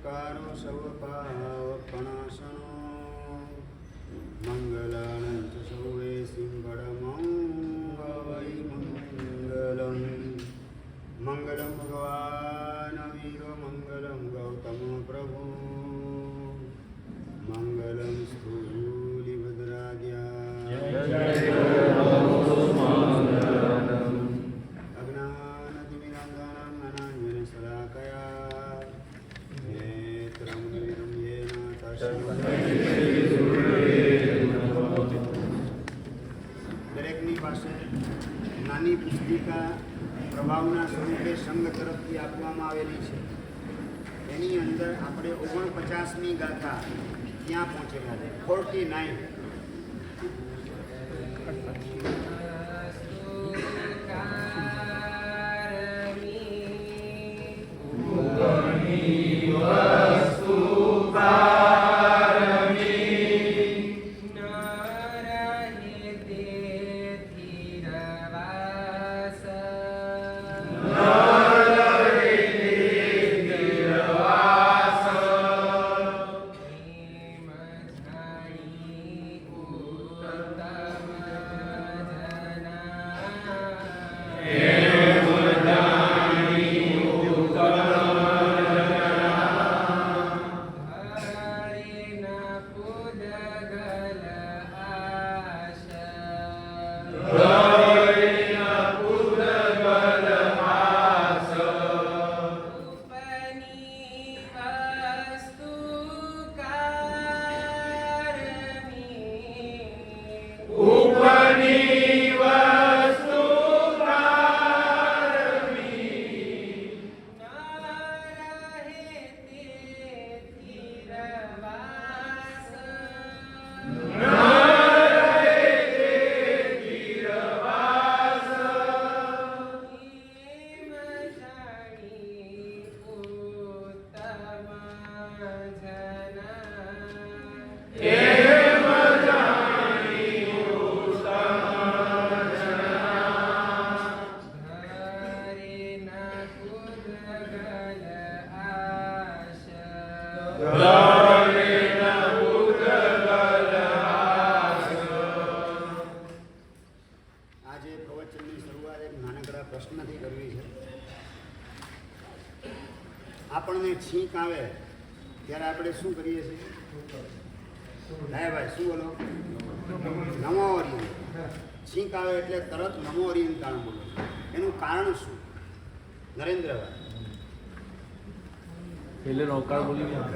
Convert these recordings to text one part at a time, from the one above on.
ઉપકારો સૌ પાવપણાસનો મંગલાનંત સૌએ સિંગળમંગવૈ મંગલમ મંગલમ ભગવાન વીરો મંગલમ ગૌતમ પ્રભુ મંગલમ સ્થૂલિભદ્રાદ્યા દરેકની પાસે નાની પુસ્તિકા પ્રભાવના સ્વરૂપે સંઘ તરફથી આપવામાં આવેલી છે. એની અંદર આપણે 49મી ગાથા ત્યાં પહોંચેલા છે. 49. આજે પ્રવચનની શરૂઆત એક નાનકડા પ્રશ્નથી કરવી છે. આપણને છીંક આવે ત્યારે આપણે શું કરીએ છીએ? ભાઈ શું બોલો? નમો હરિયમ. છીંક આવે એટલે તરત નમો હરિયમ કારણ બોલો. એનું કારણ શું? નરેન્દ્રભાઈ પેલે નૌકાર બોલી ગયા.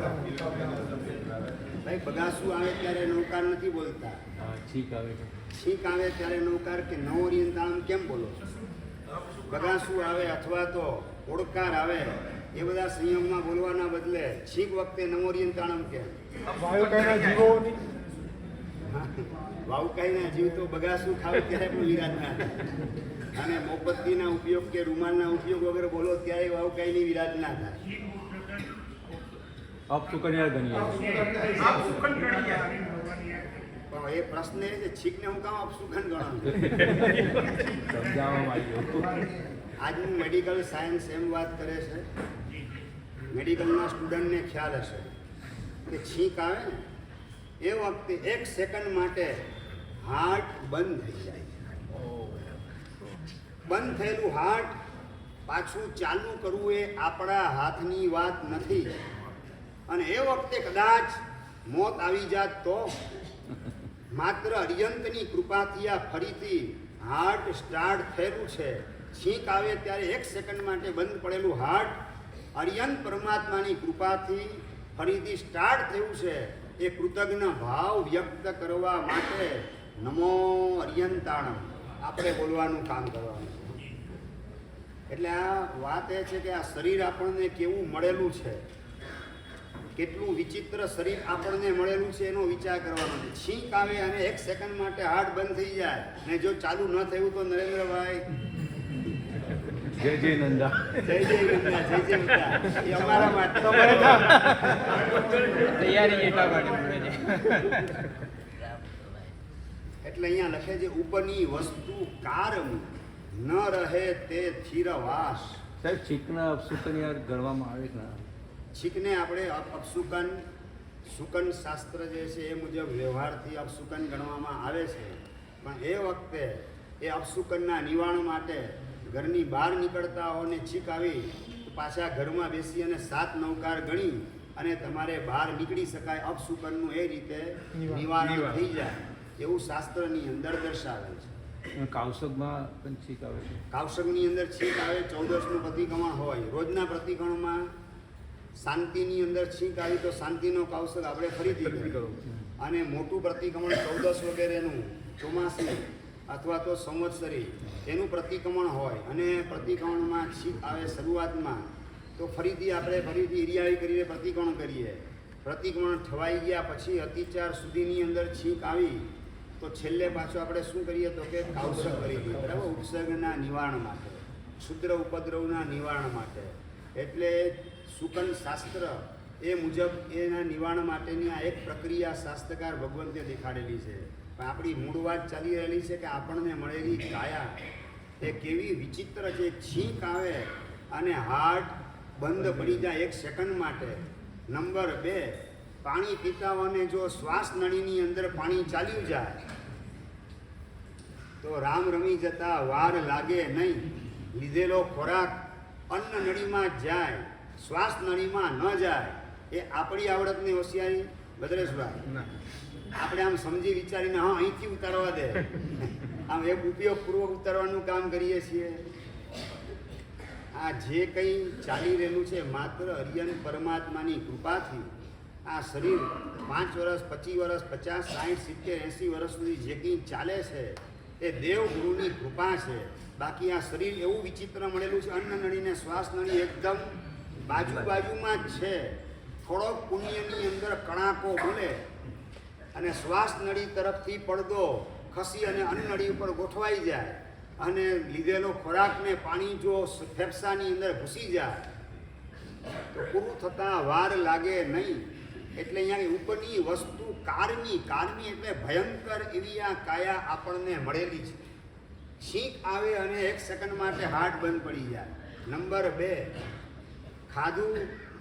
ભાઈ બગાસું આવે ત્યારે નૌકાર નથી બોલતા. છીક આવે છીંક આવે ત્યારે નૌકાર કે નવો ઓરિયન્તાળમ કેમ બોલો? બગાસું આવે અથવા તો ઓડકાર આવે એ બધા સંયમમાં બોલવાના બદલે છીંક વખતે નવો ઓરિયન્તાળમ કેમ? વાવકાઈના જીવ તો બગાસું ખાવ ત્યારે પણ વિરાજ ના થાય અને મોમબત્તીના ઉપયોગ કે રૂમાલના ઉપયોગ વગર બોલો ત્યારે વાવકાઈની વિરાજ ના થાય. અપસુકન્યા ગણીએ. પણ એ પ્રશ્ન એ છે છીકને હું કામ અપસુકન ગણાવું? સમજાવવામાં આવ્યું. આજનું મેડિકલ સાયન્સ એમ વાત કરે છે, મેડિકલના સ્ટુડન્ટને ખ્યાલ હશે કે છીંક આવે ને એ વખતે 1 સેકન્ડ માટે હાર્ટ બંધ થઈ જાય. બંધ થયેલું હાર્ટ પાછું ચાલુ કરવું એ આપણા હાથની વાત નથી. અને એ વખતે કદાચ મોત આવી જાત તો માત્ર અર્યંતની કૃપાથી આ ફરીથી હાર્ટ સ્ટાર્ટ થયેલું છે. છીંક આવે ત્યારે 1 સેકન્ડ માટે બંધ પડેલું હાર્ટ અર્યંત પરમાત્માની કૃપાથી ફરીથી સ્ટાર્ટ થયું છે. એ કૃતજ્ઞ ભાવ વ્યક્ત કરવા માટે નમો અર્યંતાણમ આપણે બોલવાનું કામ કરવાનું. એટલે આ વાત એ છે કે આ શરીર આપણને કેવું મળેલું છે, કેટલું વિચિત્ર શરીર આપણને મળેલું છે એનો વિચાર કરવાનો છે. છીંક આવે અને 1 સેકન્ડ માટે હાર્ટ બંધ થઈ જાય અને જો ચાલુ ન થયું તો નરેન્દ્રભાઈ જય જય નંદા. જય જય નંદા, જય જય નંદા. એ અમારા માટે તૈયારી એટલા માટે મળે છે. એટલે અહીંયા લખે છે ઉપની વસ્તુ કારમ ન રહે તે થીરવાસ. સાહેબ છીકના અપસુકન્યા ગણવામાં આવે કે ના? છીકને આપણે અપશુકન શુકન શાસ્ત્ર જે છે એ મુજબ વ્યવહારથી અપશુકન ગણવામાં આવે છે, પણ એ વખતે એ અપશુકનના નિવારણ માટે ઘરની બહાર નીકળતા હોને છીક આવી તો પાછા ઘરમાં બેસી અને 7 નવકાર ગણી અને તમારે બહાર નીકળી શકાય, અપશુકનનું એ રીતે નિવારણ થઈ જાય એવું શાસ્ત્રની અંદર દર્શાવે છે. કાવસકમાં પણ છીક આવે છે. કાવસકની અંદર છીક આવે, 14નું પ્રતિક્રમણ હોય. રોજના પ્રતિક્રમણમાં શાંતિની અંદર છીક આવી તો શાંતિનો કાવસક આપણે ફરીથી કરીએ. અને મોટું પ્રતિક્રમણ 14 વગેરેનું ચોમાસી અથવા તો સંવત્સરી એનું પ્રતિક્રમણ હોય અને પ્રતિક્રમણમાં છીક આવે શરૂઆતમાં તો ફરીથી ઈરિયાળી કરીને પ્રતિક્રમણ કરીએ. પ્રતિક્રમણ ઠવાઈ ગયા પછી અતિચાર સુધીની અંદર છીક આવી તો છેલ્લે પાછું આપણે શું કરીએ તો કે કાવસક કરી દઈએ, બરાબર, ઉપસર્ગના નિવારણ માટે, ક્ષુદ્ર ઉપદ્રવના નિવારણ માટે. એટલે શુકન શાસ્ત્ર એ મુજબ એના નિવારણ માટેની આ એક પ્રક્રિયા શાસ્ત્રકાર ભગવંતે દેખાડેલી છે. પણ આપણી મૂળ વાત ચાલી રહેલી છે કે આપણને મળેલી કાયા એ કેવી વિચિત્ર છે. છીંક આવે અને હાર્ટ બંધ પડી જાય 1 સેકન્ડ માટે. નંબર 2, પાણી પીતા હોને જો શ્વાસ નળીની અંદર પાણી ચાલ્યું જાય તો રામ રમી જતા વાર લાગે નહીં. લીધેલો ખોરાક અન્ન નળીમાં જાય, શ્વાસ નળીમાં ન જાય. એ આપણી આવડતની હોશિયારી ભદ્રેશભાઈ, આપણે આમ સમજી વિચારીને હા અહીંથી ઉતારવા દે આમ એક ઉપયોગપૂર્વક ઉતારવાનું કામ કરીએ છીએ. આ જે કંઈ ચાલી રહેલું છે માત્ર હરિયન પરમાત્માની કૃપાથી આ શરીર 5 વર્ષ 25 વર્ષ 50 60 70 80 વર્ષ સુધી જે કંઈ ચાલે છે એ દેવગુરુની કૃપા છે. બાકી આ શરીર એવું વિચિત્ર મળેલું છે, અન્ન નળી ને શ્વાસ નળી એકદમ બાજુમાં જ છે. થોડોક પુણ્યની અંદર કણાકો બોલે અને શ્વાસ નળી તરફથી પડદો ખસી અને અન્ન નળી ઉપર ગોઠવાઈ જાય અને લીધેલો ખોરાકને પાણી જો ફેફસાની અંદર ઘૂસી જાય તો પૂરું થતાં વાર લાગે નહીં. એટલે અહીંયા ઉપરની વસ્તુ કારમી એટલે ભયંકર એવી આ કાયા આપણને મળેલી છે. છીંક આવે અને 1 સેકન્ડ માટે હાર્ટ બંધ પડી જાય. નંબર 2, ખાધું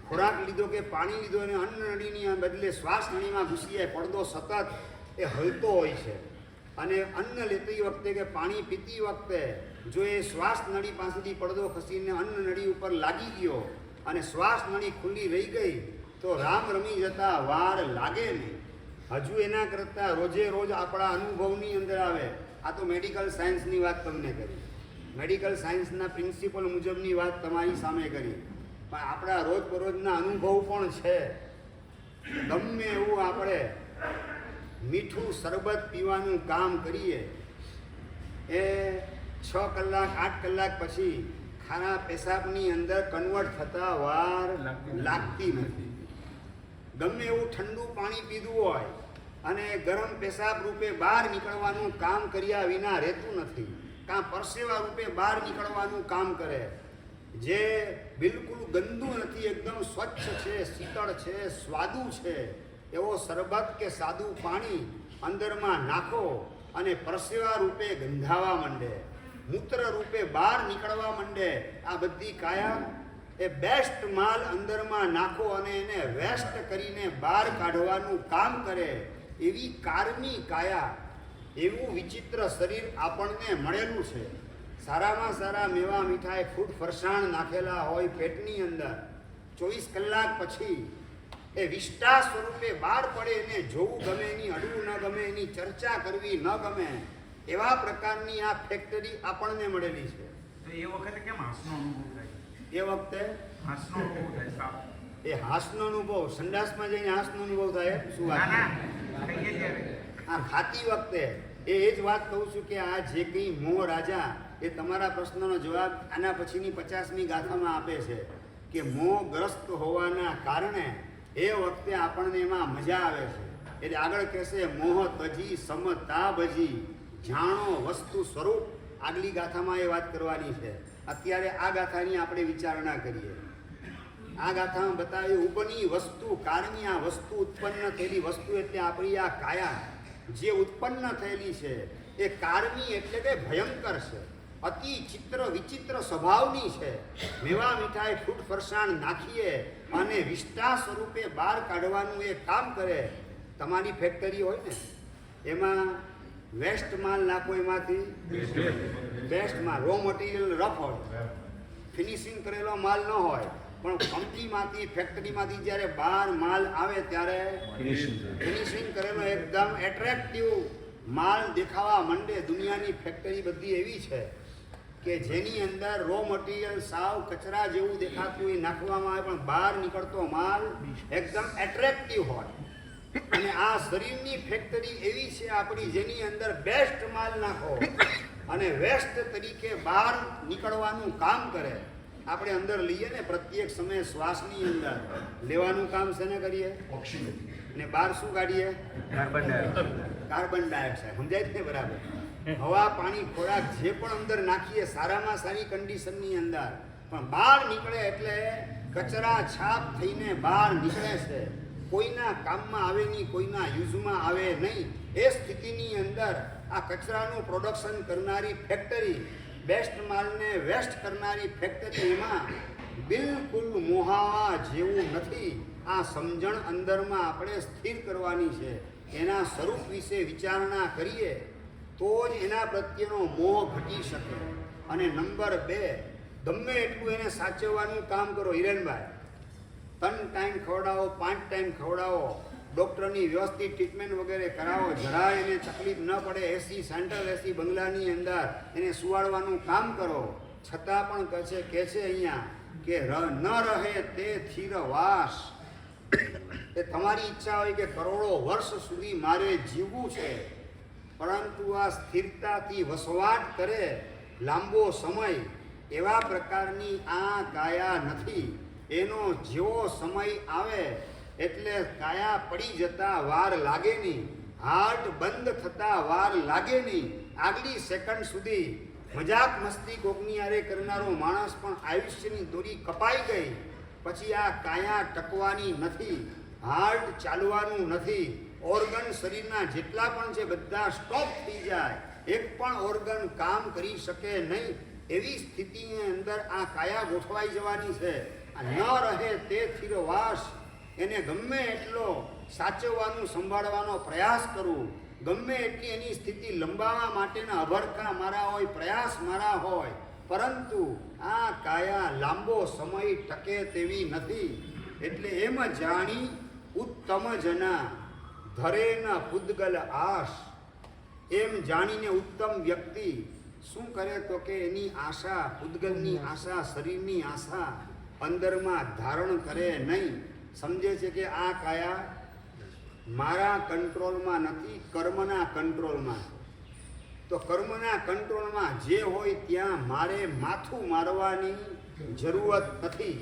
ખોરાક લીધો કે પાણી લીધો અને અન્ન નળીની બદલે શ્વાસ નળીમાં ઘૂસી જાય, પડદો સતત એ હલતો હોય છે. અને અન્ન લેતી વખતે કે પાણી પીતી વખતે જો એ શ્વાસ નળી પાસેથી પડદો ખસીને અન્ન નળી ઉપર લાગી ગયો અને શ્વાસ નળી ખુલ્લી રહી ગઈ તો રામ રમી જતા વાર લાગે નહીં. હજુ એના કરતાં રોજે રોજ આપણા અનુભવની અંદર આવે. આ તો મેડિકલ સાયન્સની વાત તમને કરી, મેડિકલ સાયન્સના પ્રિન્સિપલ મુજબની વાત તમારી સામે કરી, પણ આપણા રોજબરોજના અનુભવ પણ છે. ગમે એવું આપણે મીઠું શરબત પીવાનું કામ કરીએ એ 6 કલાક 8 કલાક પછી ખારા પેશાબની અંદર કન્વર્ટ થતા વાર લાગતી નથી. ગમે એવું ઠંડુ પાણી પીધું હોય અને ગરમ પેશાબ રૂપે બહાર નીકળવાનું કામ કર્યા વિના રહેતું નથી, કાં પરસેવા રૂપે બહાર નીકળવાનું કામ કરે. જે બિલકુલ ગંદુ નથી, એકદમ સ્વચ્છ છે, શીતળ છે, સ્વાદુ છે એવો શરબત કે સાદું પાણી અંદરમાં નાખો અને પરસેવા રૂપે ગંધાવા માંડે, મૂત્ર રૂપે બહાર નીકળવા માંડે. આ બધી કાયા એ બેસ્ટ માલ અંદરમાં નાખો અને એને વેસ્ટ કરીને બહાર કાઢવાનું કામ કરે. એવી કારની કાયા, એવું વિચિત્ર શરીર આપણને મળેલું છે. સારામાં સારા મેવા મીઠાઈ ફ્રૂટ ફરસાણ નાખેલા હોય પેટની અંદર, 24 કલાક પછી એ વિષ્ટા સ્વરૂપે બહાર પડે, એને જોવું ગમે, એની અડવું ન ગમે, એની ચર્ચા કરવી ન ગમે, એવા પ્રકારની આ ફેક્ટરી આપણને મળેલી છે. તો એ વખતે કેમ હાસનો અનુભવ થાય? એ વખતે હાસનો અનુભવ થાય? એ હાસનો અનુભવ, સંડાસમાં જઈને હાસનો અનુભવ થાય શું વાત? કહીએ ત્યારે આ ખાતી વખતે એ જ વાત કહું છું કે આ જે કંઈ મોહ રાજા એ તમારા પ્રશ્નનો જવાબ આના પછીની 50મી ગાથામાં આપે છે કે મોહગ્રસ્ત હોવાના કારણે એ વખતે આપણને એમાં મજા આવે છે. એટલે આગળ કહેશે મોહ તજી સમતા ભજી જાણો વસ્તુ સ્વરૂપ. આગલી ગાથામાં એ વાત કરવાની છે. અત્યારે આ ગાથાની આપણે વિચારણા કરીએ. આ ગાથામાં બતાવ્યું ઉપરની વસ્તુ કારની, આ વસ્તુ ઉત્પન્ન થયેલી વસ્તુ એટલે આપણી આ કાયા જે ઉત્પન્ન થયેલી છે એ કારમી એટલે કે ભયંકર છે, અતિ ચિત્ર વિચિત્ર સ્વભાવની છે. મેવા મીઠાઈ ફ્રૂટ ફરસાણ નાખીએ અને વિષ્ટા સ્વરૂપે બહાર કાઢવાનું એ કામ કરે. તમારી ફેક્ટરી હોય ને એમાં વેસ્ટ માલ નાખો, એમાંથી બેસ્ટ માલ, રો મટીરિયલ રફ હોય, ફિનિશિંગ કરેલો માલ ન હોય, પણ કંપનીમાંથી ફેક્ટરીમાંથી જ્યારે બહાર માલ આવે ત્યારે ફિનિશિંગ કરેલો એકદમ એટ્રેક્ટિવ માલ દેખાવા માંડે. દુનિયાની ફેક્ટરી બધી એવી છે કે જેની અંદર રો મટીરિયલ સાવ કચરા જેવું દેખાતું એ નાખવામાં આવે, પણ બહાર નીકળતો માલ એકદમ એટ્રેક્ટિવ હોય. અને આ શરીરની ફેક્ટરી એવી છે આપણી, જેની અંદર બેસ્ટ માલ નાખો અને વેસ્ટ તરીકે બહાર નીકળવાનું કામ કરે. આપણે અંદર લઈએ ને પ્રત્યેક સમયે શ્વાસની અંદર લેવાનું કામ શેને કરીએ? ઓક્સિજન. ને બહાર શું કાઢીએ? Carbon dioxide. સમજાય છે બરાબર? હવા, પાણી, ખોરાક જે પણ અંદર નાખીએ સારામાં સારી કન્ડિશનની અંદર, પણ બહાર નીકળે એટલે કચરા છાપ થઈને બહાર નીકળે છે. કોઈના કામમાં આવે નહીં, કોઈના યુઝમાં આવે નહીં. એ સ્થિતિની અંદર આ કચરાનું પ્રોડક્શન કરનારી ફેક્ટરી, બેસ્ટ માલને વેસ્ટ કરનારી ફેક્ટરી, એમાં બિલકુલ મોહાવા જેવું નથી. આ સમજણ અંદરમાં આપણે સ્થિર કરવાની છે. એના સ્વરૂપ વિશે વિચારણા કરીએ તો જ એના પ્રત્યેનો મોહ ઘટી શકે. અને નંબર 2, ગમે એટલું એને સાચવવાનું કામ કરો. હિરેનભાઈ, 3 ટાઈમ ખવડાવો, 5 ટાઈમ ખવડાવો, ડૉક્ટરની વ્યવસ્થિત ટ્રીટમેન્ટ વગેરે કરાવો, જરાય એને તકલીફ ન પડે, એસી સેન્ટ્રલ એસી બંગલાની અંદર એને સુવાડવાનું કામ કરો, છતાં પણ કહે છે અહીંયા કે ન રહે તે થીર વાસ. એ તમારી ઈચ્છા હોય કે કરોડો વર્ષ સુધી મારે જીવવું છે, પરંતુ આ સ્થિરતાથી વસવાટ કરે લાંબો સમય, એવા પ્રકારની આ કાયા નથી. એનો જેવો સમય આવે એટલે કાયા પડી જતા વાર લાગે નહીં, હાર્ટ બંધ થતા વાર લાગે નહીં. આગલી સેકન્ડ સુધી મજાક મસ્તી કોકની આરે કરનારો માણસ પણ આયુષ્યની દોરી કપાઈ ગઈ પછી આ કાયા ટકવાની નથી, હાર્ટ ચાલવાનું નથી, ઓર્ગન શરીરના જેટલા પણ છે બધા સ્ટોપ થઈ જાય, એક પણ ઓર્ગન કામ કરી શકે નહીં. એવી સ્થિતિની અંદર આ કાયા ગોઠવાઈ જવાની છે. ન રહે તે થિરવાસ. એને ગમે એટલો સાચવવાનું સંભાળવાનો પ્રયાસ કરું, ગમે એટલી એની સ્થિતિ લંબાવવા માટેના અભરખા મારા હોય, પ્રયાસ મારા હોય, પરંતુ આ કાયા લાંબો સમય ટકે તેવી નથી. એટલે એમ જાણી ઉત્તમ જના ધરે ન પૂદગલ આશ. એમ જાણીને ઉત્તમ વ્યક્તિ શું કરે તો કે એની આશા, પૂદગલની આશા, શરીરની આશા અંદરમાં ધારણ કરે નહીં. સમજે છે કે આ કાયા મારા કંટ્રોલમાં નથી, કર્મના કંટ્રોલમાં. તો કર્મના કંટ્રોલમાં જે હોય ત્યાં મારે માથું મારવાની જરૂરત નથી.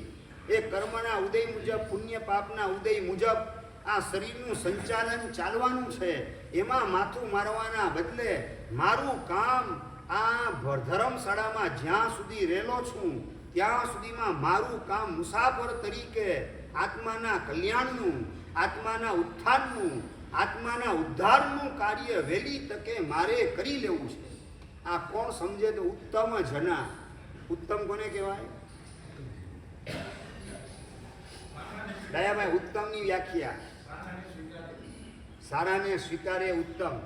એ કર્મના ઉદય મુજબ, પુણ્ય પાપના ઉદય મુજબ આ શરીરનું સંચાલન ચાલવાનું છે. એમાં માથું મારવાના બદલે મારું કામ આ ધર્મશાળામાં જ્યાં સુધી રહેલો છું ત્યાં સુધીમાં મારું કામ મુસાફર તરીકે આત્માના કલ્યાણનું, આત્માના ઉત્થાનનું, આત્માના ઉદ્ધારનું કાર્ય વહેલી તકે મારે કરી લેવું છે. આ કોણ સમજે તો ઉત્તમ જના. ઉત્તમ કોને કહેવાય? દયાભાઈ, ઉત્તમની વ્યાખ્યા. સારાને સ્વીકારે ઉત્તમ,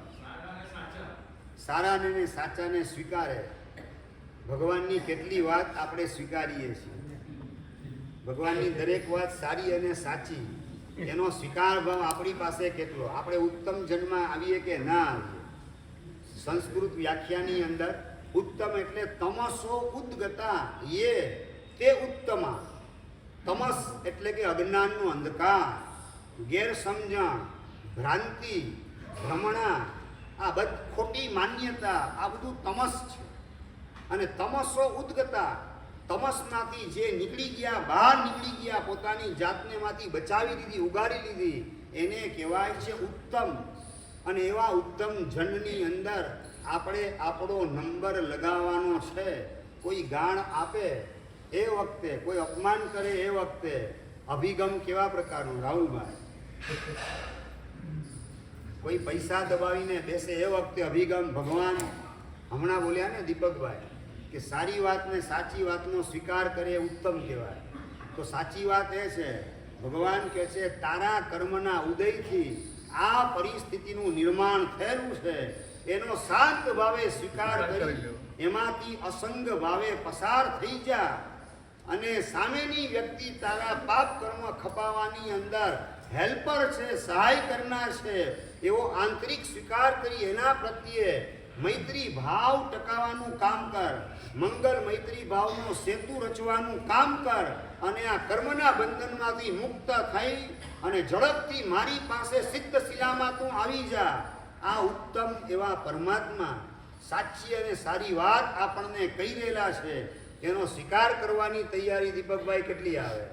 સારાને ને સાચાને સ્વીકારે. ભગવાનની કેટલી વાત આપણે સ્વીકારીએ છીએ. ભગવાનની દરેક વાત સારી અને સાચી, એનો સ્વીકાર ભાવ આપણી પાસે કેટલો. આપણે ઉત્તમ જન્મમાં આવીએ કે ના આવીએ. સંસ્કૃત વ્યાખ્યાની અંદર ઉત્તમ એટલે તમસો ઉદ્ગતા યે તે ઉત્તમા. તમસ એટલે કે અજ્ઞાનનો અંધકાર, ગેરસમજણ, ભ્રાંતિ, ભ્રમણા, આ બધી ખોટી માન્યતા, આ બધું તમસ છે. અને તમસો ઉદ્ગતા, તમસમાંથી જે નીકળી ગયા, બહાર નીકળી ગયા, પોતાની જાતને માંથી બચાવી લીધી, ઉગારી લીધી, એને કહેવાય છે ઉત્તમ. અને એવા ઉત્તમ જનની અંદર આપણે આપણો નંબર લગાવવાનો છે. કોઈ ગાણ આપે એ વખતે, કોઈ અપમાન કરે એ વખતે અભિગમ કેવા પ્રકારનો? રાહુલભાઈ, કોઈ પૈસા દબાવીને બેસે એ વખતે અભિગમ ભગવાન હમણાં બોલ્યા ને દીપકભાઈ કે સારી વાતને, સાચી વાતનો સ્વીકાર કરે એ ઉત્તમ કહેવાય. તો સાચી વાત એ છે ભગવાન કહે છે તારા કર્મના ઉદયથી આ પરિસ્થિતિનું નિર્માણ થયેલું છે એનો શાંત ભાવે સ્વીકાર કરી એમાંથી અસંગ ભાવે પસાર થઈ જા અને સામેની વ્યક્તિ તારા પાપ કર્મ ખપાવવાની અંદર હેલ્પર છે, સહાય કરનાર છે એવો આંતરિક સ્વીકાર કરી એના પ્રત્યે મૈત્રી ભાવ ટકાવવાનું કામ કર, મંગલ મૈત્રી ભાવનો સેતુ રચવાનું કામ કર અને આ કર્મના બંધનમાંથી મુક્ત થઈ અને ઝડપથી મારી પાસે સિદ્ધ શિલામાં તું આવી જા. આ ઉત્તમ એવા પરમાત્મા સાચી અને સારી વાત આપણને કહી રહેલા છે. એનો સ્વીકાર કરવાની તૈયારી દીપકભાઈ કેટલી આવે?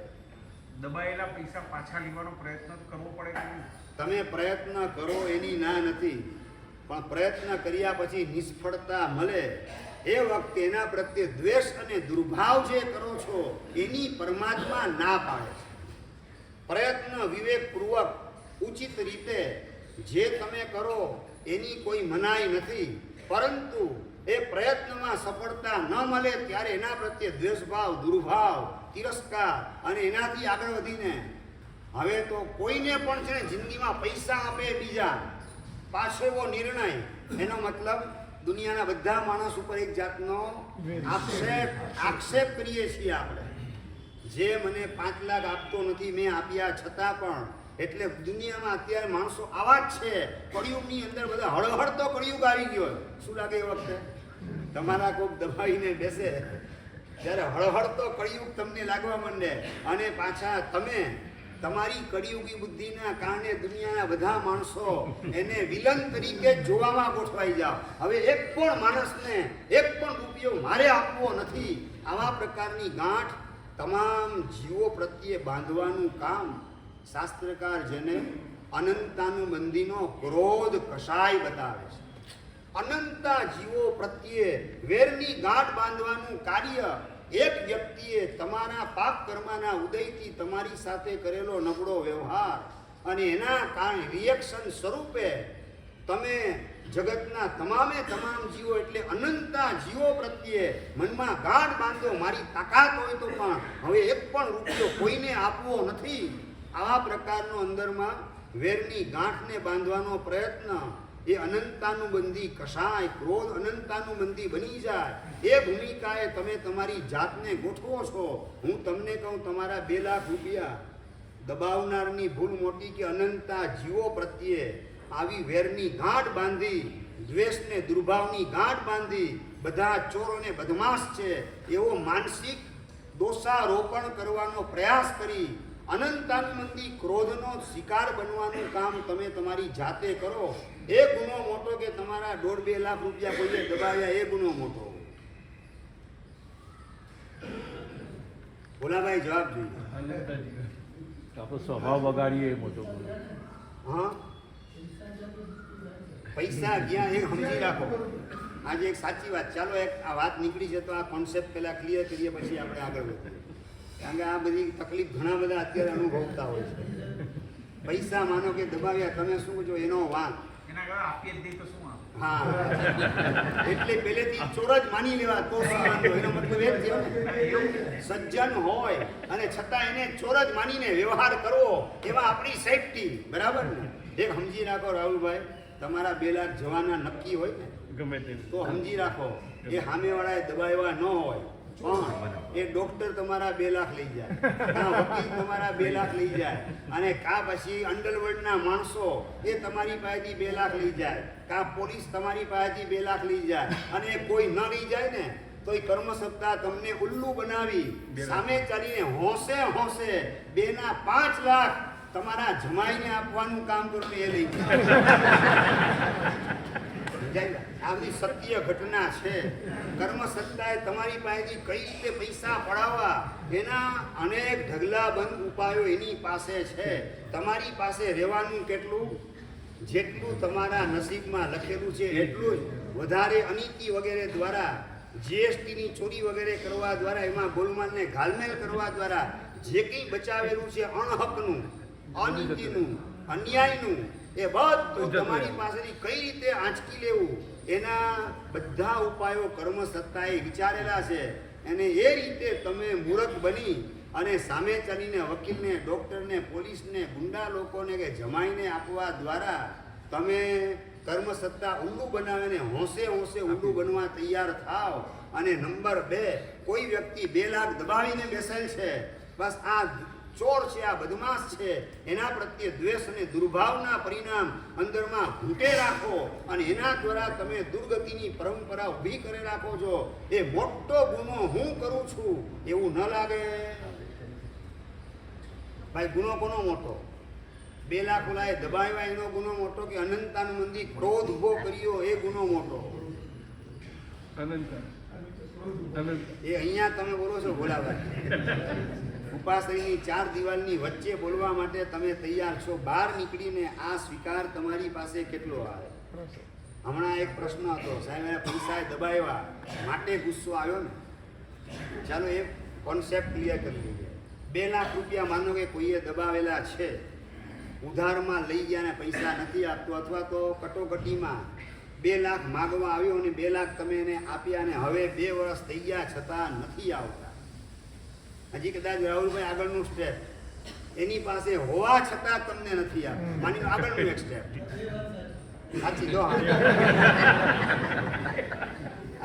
દબાયેલા પૈસા પાછા લેવાનો પ્રયત્ન તો કરવો પડે કે નહીં? તમે પ્રયત્ન કરો એની ના નથી, પણ પ્રયત્ન કર્યા પછી નિષ્ફળતા મળે એ વખતે એના પ્રત્યે દ્વેષ અને દુર્ભાવ જે કરો છો એની પરમાત્મા ના પાડે છે. પ્રયત્ન વિવેકપૂર્વક ઉચિત રીતે જે તમે કરો એની કોઈ મનાઈ નથી, પરંતુ એ પ્રયત્નમાં સફળતા ન મળે ત્યારે એના પ્રત્યે દ્વેષભાવ, દુર્ભાવ, તિરસ્કાર અને એનાથી આગળ વધીને હવે તો કોઈને પણ છે ને જિંદગીમાં પૈસા આપે બીજા પાછો એવો નિર્ણય, એનો મતલબ દુનિયાના બધા માણસ ઉપર એક જાતનો આક્ષેપ કરીએ છીએ આપણે. જે મને 5 લાખ આપતો નથી મેં આપ્યા છતાં પણ, એટલે દુનિયામાં અત્યારે માણસો આવા જ છે. કળિયુગની અંદર બધા હળહળતો કળિયુગ આવી ગયો. શું લાગે એ વખતે તમારા કોઈક દબાવીને બેસે ત્યારે હળહળતો કળિયુગ તમને લાગવા માંડે અને પાછા તમે તમારી કળિયુગી બુદ્ધિના કારણે દુનિયાના બધા માણસો એને વિલન તરીકે જોવામાં ગોઠવાઈ જાઓ. હવે એક પણ માણસને એક પણ રૂપિયો મારે આપવો નથી, આવા પ્રકારની ગાંઠ તમામ જીવો પ્રત્યે બાંધવાનું કામ શાસ્ત્રકાર જેને અનંતાનુબંધીનો ક્રોધ કષાય બતાવે છે. અનંતા જીવો પ્રત્યે વેરની ગાંઠ બાંધવાનું કાર્ય એક વ્યક્તિએ તમારા પાપ કર્મના ઉદયથી તમારી સાથે કરેલો નબળો વ્યવહાર અને એના કારણે રિએક્શન સ્વરૂપે તમે જગતના તમામે તમામ જીવો એટલે અનંતા જીવો પ્રત્યે મનમાં ગાંઠ બાંધો. મારી તાકાત હોય તો પણ હવે એક પણ રૂપિયો કોઈને આપવો નથી, આવા પ્રકારનો અંદરમાં વેરની ગાંઠને બાંધવાનો પ્રયત્ન એ અનંતાનુબંધી કષાય, ક્રોધ અનંતાનુબંધી બની જાય એ ભૂમિકાએ તમે તમારી જાતને ગોઠવો છો. હું તમને કહું, તમારા 2 લાખ રૂપિયા દબાવનારની ભૂલ મોટી કે અનંતા જીવો પ્રત્યે આવી વેરની ગાંઠ બાંધી, દ્વેષને દુર્ભાવની ગાંઠ બાંધી, બધા ચોરોને બદમાશ છે એવો માનસિક દોષારોપણ કરવાનો પ્રયાસ કરી અનંતાનુબંધી ક્રોધનો શિકાર બનવાનું કામ તમે તમારી જાતે કરો. એ ગુનો મોટો કે તમારા 1.5-2 લાખ રૂપિયા કોઈએ દબાવ્યા, એ ગુનો મોટો? ભોલાભાઈ જવાબ જોઈએ. આપણો સ્વભાવ બગાડીએ એ મોટો ગુનો. હા, પૈસા ગયા એ સમજી રાખો. આજે એક સાચી વાત, ચાલો એક આ વાત નીકળી છે તો આ કોન્સેપ્ટ પહેલા ક્લિયર કરીએ પછી આપણે આગળ વધીએ. કારણ કે આ બધી તકલીફ ઘણા બધા અત્યારે અનુભવતા હોય છે. પૈસા માનો કે દબાવ્યા, તમે શું છો એનો વાંક. એના કરતાં આપીએ જ નહીં તો શું આપે? હા, એટલે પહેલેથી ચોર જ માની લેવા તો શું વાંધો? એનો મતલબ એ જ થયો ને. સજ્જન હોય અને છતાં એને ચોર જ માનીને વ્યવહાર કરવો, એમાં આપણી સેફટી. બરાબર ને? એક સમજી રાખો રાહુલભાઈ, તમારા 2 લાખ જવાના નક્કી હોય ને ગમે તે તો સમજી રાખો એ સામેવાળાએ દબાવ્યા ન હોય, પણ એ ડોક્ટર તમારા 2 લાખ લઈ જાય, કાં વકીલ તમારા 2 લાખ લઈ જાય, અને કાં પછી અંડરવર્લ્ડના માણસો એ તમારી પાસેથી 2 લાખ લઈ જાય, કાં પોલીસ તમારી પાસેથી 2 લાખ લઈ જાય, અને કોઈ ન લઈ જાય ને તો એ કર્મ સત્તા તમને ઉલ્લુ બનાવી સામે ચાલીને હોંશે 2 ના 5 લાખ તમારા જમાઈને આપવાનું કામ કરતું એ લઈ જાય. આ બધી સત્ય ઘટના છે. કર્મ સત્તાએ તમારી પાસેથી કઈ રીતે પૈસા પડાવવા એના અનેક ઢગલાબંધ ઉપાયો એની પાસે છે. તમારી પાસે રહેવાનું કેટલું, જેટલું તમારા નસીબમાં લખેલું છે એટલું જ. વધારે અનીતિ વગેરે દ્વારા, જીએસટીની ચોરી વગેરે કરવા દ્વારા, એમાં ગોલમાલને ઘાલમેલ કરવા દ્વારા જે કંઈ બચાવેલું છે અણહકનું, અનીતિનું, અન્યાયનું, એ બધું તમારી પાસેથી કઈ રીતે આંચકી લેવું એના બધા ઉપાયો કર્મ સત્તાએ વિચારેલા છે. અને એ રીતે તમે મૂર્ખ બની અને સામે ચાલીને વકીલને, ડૉક્ટરને, પોલીસને, ગુંડા લોકોને કે જમાઈને આપવા દ્વારા તમે કર્મસત્તા ઊંડું બનાવીને હોંશે હોંશે ઊંડું બનવા તૈયાર થાવ. અને નંબર 2, કોઈ વ્યક્તિ 2 લાખ દબાવીને બેસેલ છે, બસ આ ચોર છે, આ બદમાશ છે, એના પ્રત્યે દ્વેષ અને દુર્ભાવના પરિણામ અંદરમાં ઘૂંટે રાખો અને એના દ્વારા તમે દુર્ગતિની પરંપરા ઊભી કરી રાખો છો. એ મોટો ગુનો હું કરું છું એવું ન લાગે? ભાઈ ગુનો કોનો મોટો? 2 લાખ ઓલાએ દબાવ્યા એનો ગુનો મોટો કે અનંતાનંદી ક્રોધ ઉભો કર્યો એ ગુનો મોટો? એ અહીંયા તમે બોલો છો ભોલાભાઈ. ઉપાશ્રયની 4 દિવાલની વચ્ચે બોલવા માટે તમે તૈયાર છો. બહાર નીકળીને આ સ્વીકાર તમારી પાસે કેટલો આવે? હમણાં એક પ્રશ્ન હતો, સાહેબ પૈસા દબાવ્યા માટે ગુસ્સો આવ્યો ને. ચાલો એ કોન્સેપ્ટ ક્લિયર કરી લઈએ. 2 લાખ રૂપિયા માનો કે કોઈએ દબાવેલા છે, ઉધારમાં લઈ ગયા ને પૈસા નથી આપતો, અથવા તો કટોકટીમાં 2 લાખ માગવા આવ્યો અને 2 લાખ તમે એને આપ્યા અને હવે 2 વર્ષ થઈ ગયા છતાં નથી આવતા. હજી કદાચ રાહુલભાઈ આગળનું સ્ટેપ એની પાસે હોવા છતાં તમને નથી આપતા. માની લો આગળનું એક સ્ટેપ સાચી જો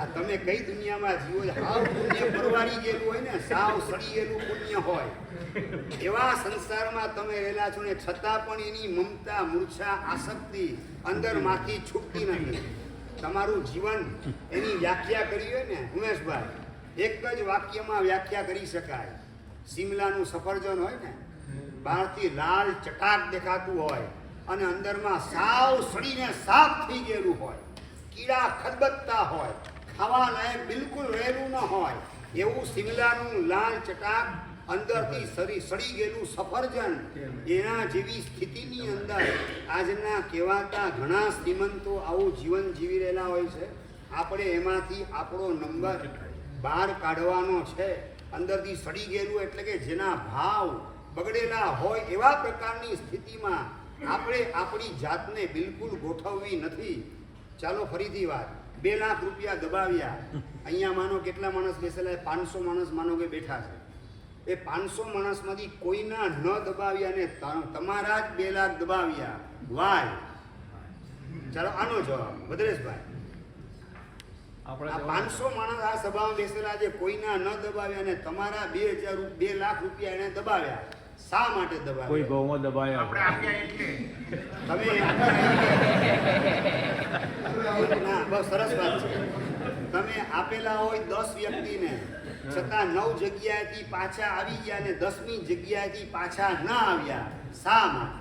આ તમે કઈ દુનિયામાં જીવો છો? હાવ પુણ્ય પરવારી ગયેલું હોય ને, સાવ સડી ગયેલું પુણ્ય હોય એવા સંસારમાં તમે રહેલા છો ને છતાં પણ એની મમતા, મૂર્છા, આસક્તિ અંદરમાંથી છૂટતી નથી. તમારું જીવન એની વ્યાખ્યા કરી હોય ને ઉમેશભાઈ, એક જ વાક્યમાં વ્યાખ્યા કરી શકાય. શિમલાનું સફરજન હોય ને, બહારથી લાલ ચટાક દેખાતું હોય અને અંદરમાં સાવ સડીને સાફ થઈ ગયેલું હોય, કીડા ખદબદતા હોય, ખાવા લાયક બિલકુલ રહેલું ન હોય, એવું શિમલાનું લાલ ચટાક અંદરથી સડી ગયેલું સફરજન, એના જેવી સ્થિતિની અંદર આજના કહેવાતા ઘણા શ્રીમંતો આવું જીવન જીવી રહેલા હોય છે. આપણે એમાંથી આપણો નંબર બહાર કાઢવાનો છે. અંદરથી સડી ગયેલું એટલે કે જેના ભાવ બગડેલા હોય એવા પ્રકારની સ્થિતિમાં આપણે આપણી જાતને બિલકુલ ગોઠવવી નથી. ચાલો ફરીથી વાત, 2 લાખ રૂપિયા દબાવ્યા. અહીંયા માનો કેટલા માણસ બેસેલા? 500 માણસ માનો કે બેઠા છે. એ 500 માણસમાંથી કોઈના ન દબાવ્યા ને તમારા જ 2 લાખ દબાવ્યા. વાય? ચાલો આનો જવાબ ભદ્રેશભાઈ. આ 500 માણસ આ સભામાં બેસેલા છે, કોઈના ન દબાવ્યા ને તમારા 2 લાખ રૂપિયા એને દબાવ્યા. શા માટે દબાવ્યા? કોઈ ગૌમાં દબાયા આપણે આપ્યા એટલે તમે ના બસ સરસ વાત છે. તમે આપેલા હોય 10 વ્યક્તિને, છતાં 9 જગ્યાએથી પાછા આવી ગયા ને 10મી જગ્યાએથી પાછા ના આવ્યા. શા માટે?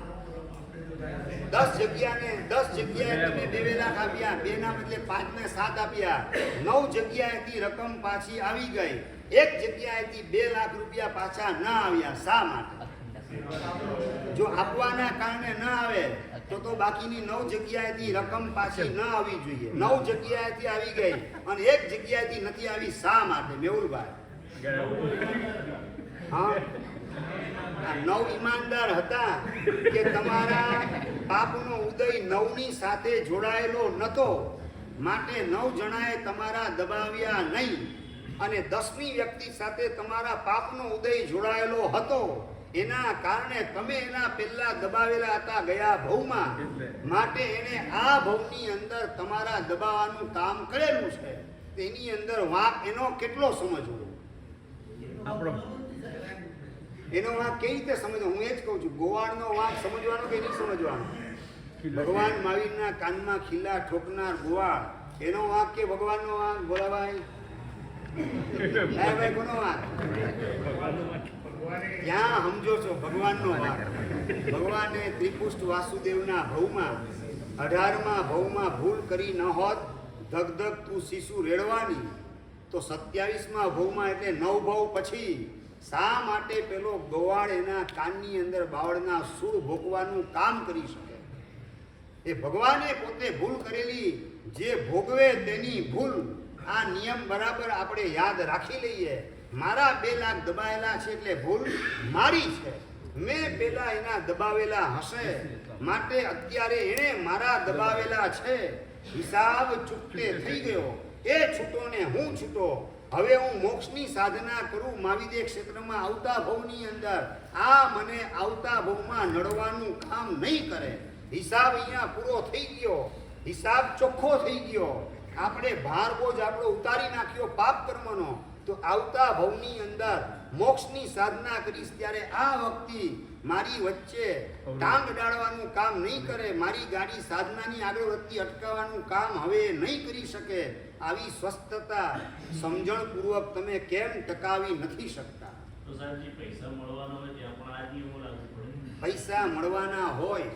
10 જગ્યાએ તમે 2 લાખ આપ્યા, 2 ના બદલે 5 ને 7 આપ્યા, 9 જગ્યાએથી રકમ પાછી આવી ગઈ, 1 જગ્યાએથી 2 લાખ રૂપિયા પાછા ના આવ્યા. શા માટે? જો આપવાના કારણે ના આવે તો બાકીની 9 જગ્યાએથી રકમ પાછી ન આવી જોઈએ. 9 જગ્યાએથી આવી ગઈ અને 1 જગ્યાએથી નથી આવી. શા માટે મેહુલભાઈ? હા, 9 ઈમાનદાર હતા કે તમારા પાપનો ઉદય 9ની સાથે જોડાયેલો નહોતો, માટે 9 જણાએ તમારા દબાવ્યા નહીં, અને 10મી વ્યક્તિ સાથે તમારા પાપનો ઉદય જોડાયેલો હતો. એના કારણે તમે એના પહેલા દબાવેલા હતા ગયા ભવમાં, માટે એને આ ભવની અંદર તમારા દબાવવાનું કામ કરેલું છે. તેની અંદર વાંક એનો કેટલો સમજવો? એનો વાંક કેવી રીતે સમજવો? હું એ જ કહું છું, ગોવાળનો વાંક સમજવાનો કે નહીં સમજવાનો? ભગવાન મહાવીરના કાનમાં ખીલા ઠોકનાર ગોવાળ, એનો વાંક કે ભગવાનનો વાંક? બોલાભાઈ ભાઈ કોનો વાંક? ક્યાં સમજો છો? ભગવાનનો વાંક. ભગવાને ત્રિપુષ્ટ વાસુદેવના ભવમાં 18મા ભવમાં ભૂલ કરી ન હોત ધગ ધગ તું શિશુ રેડવાની, તો 27મા ભવમાં એટલે 9 ભવ પછી શા માટે પેલો ગોવાળ એના કાનની અંદર બાવળના સૂર ભોગવાનું કામ કરી શકે? એ ભગવાને પોતે ભૂલ કરેલી, જે ભોગવે તેની ભૂલ. આ નિયમ બરાબર આપણે યાદ રાખી લઈએ. મારા 2 લાખ દબાવેલા છે એટલે ભૂલ મારી છે. મેં પેલા એના દબાવેલા હશે, માટે અત્યારે એણે મારા દબાવેલા છે. હિસાબ ચૂકતે થઈ ગયો. એ છૂટો ને હું છૂટો, હવે હું મોક્ષની સાધના કરું માવિદેહ ક્ષેત્રમાં આવતા ભવની અંદર આ મને આવતા ભવમાં નડવાનું કામ નહીં કરે. હિસાબ અહીંયા પૂરો થઈ ગયો, હિસાબ ચોખ્ખો થઈ ગયો, આપણે ભાર બોજ આપણો ઉતારી નાખ્યો પાપ કર્મનો. તો આવતા ભવની અંદર મોક્ષની સાધના કરીશ ત્યારે આ વખતે મારી વચ્ચે ટાંગ ડાળવાનું કામ નહીં કરે, મારી ગાડી સાધનાની આગળ વધતી અટકાવવાનું કામ હવે નહીં કરી શકે. આવી સ્વસ્થતા સમજણપૂર્વક તમે કેમ ટકાવી નથી શકતા? તો સાહેબજી પૈસા મળવાના હોય ત્યાં પણ આ નિયમો લાગુ પડે. પૈસા મળવાના હોય,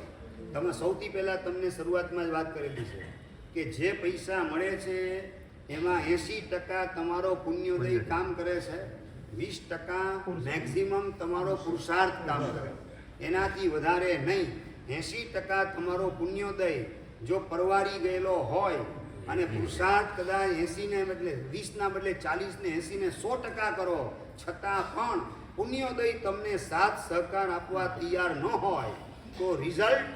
તમે સૌથી પહેલા તમને શરૂઆતમાં જ વાત કરેલી છે કે જે પૈસા મળે છે એમાં 80% તમારો પુણ્યોદય કામ કરે છે, 20% મેક્સિમમ તમારો પુરુષાર્થ કામ કરે, એનાથી વધારે નહીં. 80% તમારો પુણ્યોદય જો પરવારી ગયેલો હોય અને પુરુષાર્થ કદાચ 80 ને બદલે 20 ના બદલે 40 ને 80 ને 100% કરો, છતાં પણ પુણ્યોદય તમને સાથ સહકાર આપવા તૈયાર ન હોય તો રિઝલ્ટ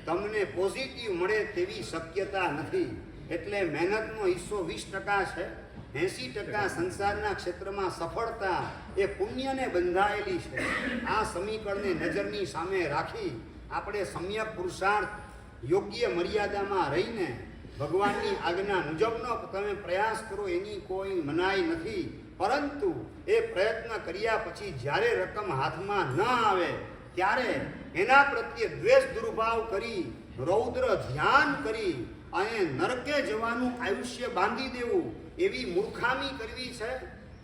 તમને પોઝિટિવ મળે તેવી શક્યતા નથી. એટલે મહેનતનો હિસ્સો 20% છે, 80% સંસારના ક્ષેત્રમાં સફળતા એ પુણ્યને બંધાયેલી છે. આ સમીકરણને નજરની સામે રાખી આપણે સમ્યક પુરુષાર્થ યોગ્ય મર્યાદામાં રહીને ભગવાનની આજ્ઞા મુજબનો તમે પ્રયાસ કરો, એની કોઈ મનાઈ નથી. પરંતુ એ પ્રયત્ન કર્યા પછી જ્યારે રકમ હાથમાં ન આવે ત્યારે એના પ્રત્યે દ્વેષ દુર્ભાવ કરી રૌદ્ર ધ્યાન કરી અને નરકે જવાનું આયુષ્ય બાંધી દેવું એવી મૂર્ખામી કરવી છે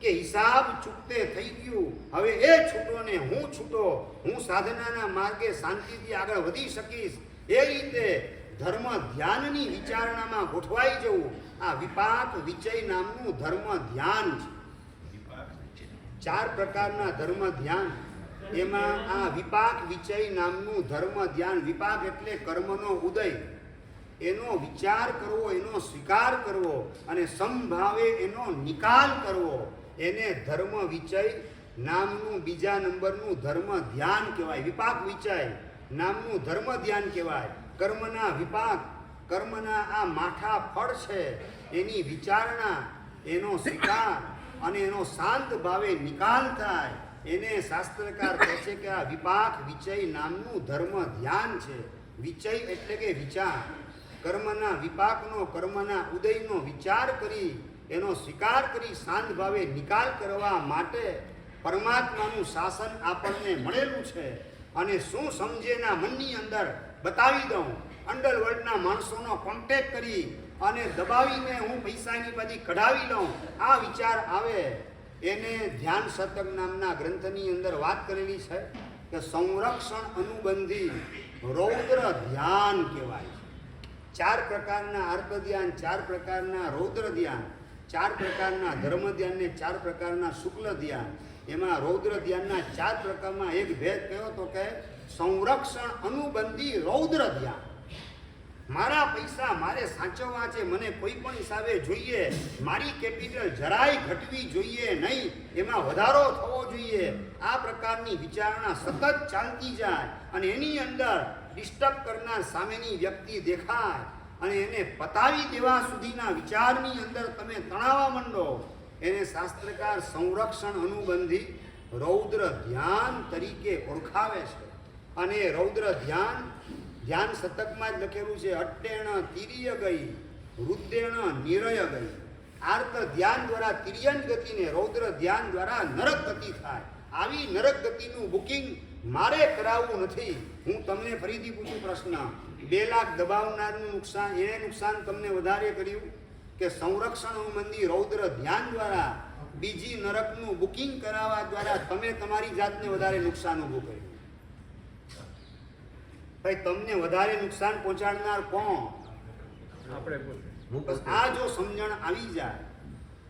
કે હિસાબ ચૂકતે થઈ ગયું, હવે એ છૂટો ને હું છૂટો, હું સાધનાના માર્ગે શાંતિથી આગળ વધી શકીશ. એ રીતે ધર્મ ધ્યાનની વિચારણામાં ગોઠવાઈ જવું, આ વિપાક વિચય નામનું ધર્મ ધ્યાન છે. 4 પ્રકારના ધર્મ ધ્યાન, એમાં આ વિપાક વિચય નામનું ધર્મ ધ્યાન. વિપાક એટલે કર્મનો ઉદય, એનો વિચાર કરવો, એનો સ્વીકાર કરવો અને સમભાવે એનો નિકાલ કરવો, એને ધર્મ વિચય નામનું બીજા નંબરનું ધર્મ ધ્યાન કહેવાય. વિપાક વિચય નામનું ધર્મ ધ્યાન કહેવાય. કર્મના વિપાક, કર્મના આ માઠા ફળ છે એની વિચારણા, એનો સ્વીકાર અને એનો શાંત ભાવે નિકાલ થાય, એને શાસ્ત્રકાર કહે છે કે આ વિપાક વિચય નામનું ધર્મ ધ્યાન છે. વિચય એટલે કે વિચાર, કર્મના વિપાકનો, કર્મના ઉદયનો વિચાર કરી એનો સ્વીકાર કરી શાંત ભાવે નિકાલ કરવા માટે પરમાત્માનું શાસન આપણને મળેલું છે. અને શું સમજેના મનની અંદર બતાવી દઉં, અંડરવર્લ્ડના માણસોનો કોન્ટેક્ટ કરી અને દબાવીને હું પૈસાની બધી કઢાવી લઉં, આ વિચાર આવે એને ધ્યાન શતક નામના ગ્રંથની અંદર વાત કરેલી છે કે સંરક્ષણ અનુબંધી રૌદ્ર ધ્યાન કહેવાય છે. 4 પ્રકારના અર્થ ધ્યાન, 4 પ્રકારના રૌદ્ર ધ્યાન, 4 પ્રકારના ધર્મ ધ્યાન ને 4 પ્રકારના શુક્લ ધ્યાન. એમાં રૌદ્ર ધ્યાનના 4 પ્રકારમાં એક ભેદ કયો તો કે સંરક્ષણ અનુબંધી રૌદ્ર ધ્યાન. મારા પૈસા મારે સાચવવા છે, મને કોઈ પણ હિસાબે જોઈએ, મારી કેપિટલ જરાય ઘટવી જોઈએ નહીં, એમાં વધારો થવો જોઈએ. આ પ્રકારની વિચારણા સતત ચાલતી જાય અને એની અંદર ડિસ્ટર્બ કરનાર સામેની વ્યક્તિ દેખાય અને એને પતાવી દેવા સુધીના વિચારની અંદર તમે તણાવવા માંડો, એને શાસ્ત્રકાર સંરક્ષણ અનુબંધી રૌદ્ર ધ્યાન તરીકે ઓળખાવે છે. અને રૌદ્ર ધ્યાન ધ્યાન શતકમાં જ લખેલું છે, અટ્ટેણ તિર્ય ગઈ રુદ્રેણ નિરય ગઈ. આર્ત ધ્યાન દ્વારા તિર્યન ગતિને, રૌદ્ર ધ્યાન દ્વારા નરક ગતિ થાય. આવી નરક ગતિનું બુકિંગ મારે કરાવવું નથી. હું તમને ફરીથી પૂછું પ્રશ્ન, 2 લાખ દબાવનારનું નુકસાન, એને નુકસાન તમને વધારે કર્યું કે સંરક્ષણ અનુબંધી રૌદ્ર ધ્યાન દ્વારા બીજી નરકનું બુકિંગ કરાવવા દ્વારા તમે તમારી જાતને વધારે નુકસાન ઊભું કર્યું? ભાઈ તમને વધારે નુકસાન પહોંચાડનાર કોણ? આપણે બોલીએ. બસ આ જો સમજણ આવી જાય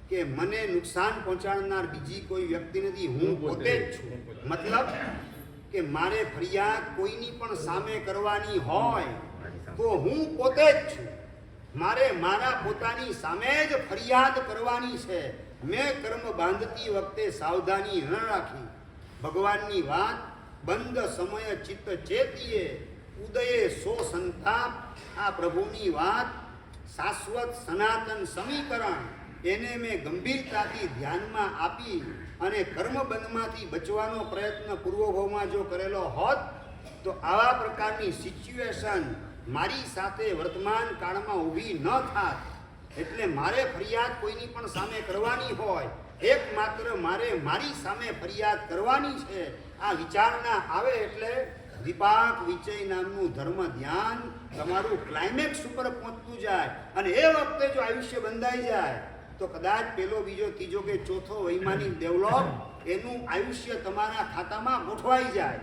કે મને નુકસાન પહોંચાડનાર બીજી કોઈ વ્યક્તિ નથી, હું પોતે જ છું. મતલબ કે મારે ફરિયાદ કોઈની પણ સામે કરવાની હોય તો હું પોતે જ છું. મારે મારા પોતાની સામે જ ફરિયાદ કરવાની છે. મેં કર્મ બાંધતી વખતે સાવધાની ન રાખી, ભગવાનની વાત બંધ સમય ચિત્ત ચેતીએ, ઉદયે સો સંતાપ. આ પ્રભુની વાત શાશ્વત સનાતન સમીકરણ એને મેં ગંભીરતાથી ધ્યાનમાં આપી અને કર્મબંધમાંથી બચવાનો પ્રયત્ન પૂર્વભાવમાં જો કરેલો હોત તો આવા પ્રકારની સિચ્યુએશન મારી સાથે વર્તમાન કાળમાં ઊભી ન થાત. એટલે મારે ફરિયાદ કોઈની પણ સામે કરવાની હોય, એકમાત્ર મારે મારી સામે ફરિયાદ કરવાની છે. આ વિચારણા આવે એટલે વિપાક વિચય નામનું ધર્મ ધ્યાન તમારું ક્લાઇમેક્સ ઉપર પહોંચતું જાય. અને એ વખતે જો આયુષ્ય બંધાઈ જાય તો કદાચ પેલો બીજો ત્રીજો કે ચોથો વૈમાનિક ડેવલપ એનું આયુષ્ય તમારા ખાતામાં ગોઠવાઈ જાય.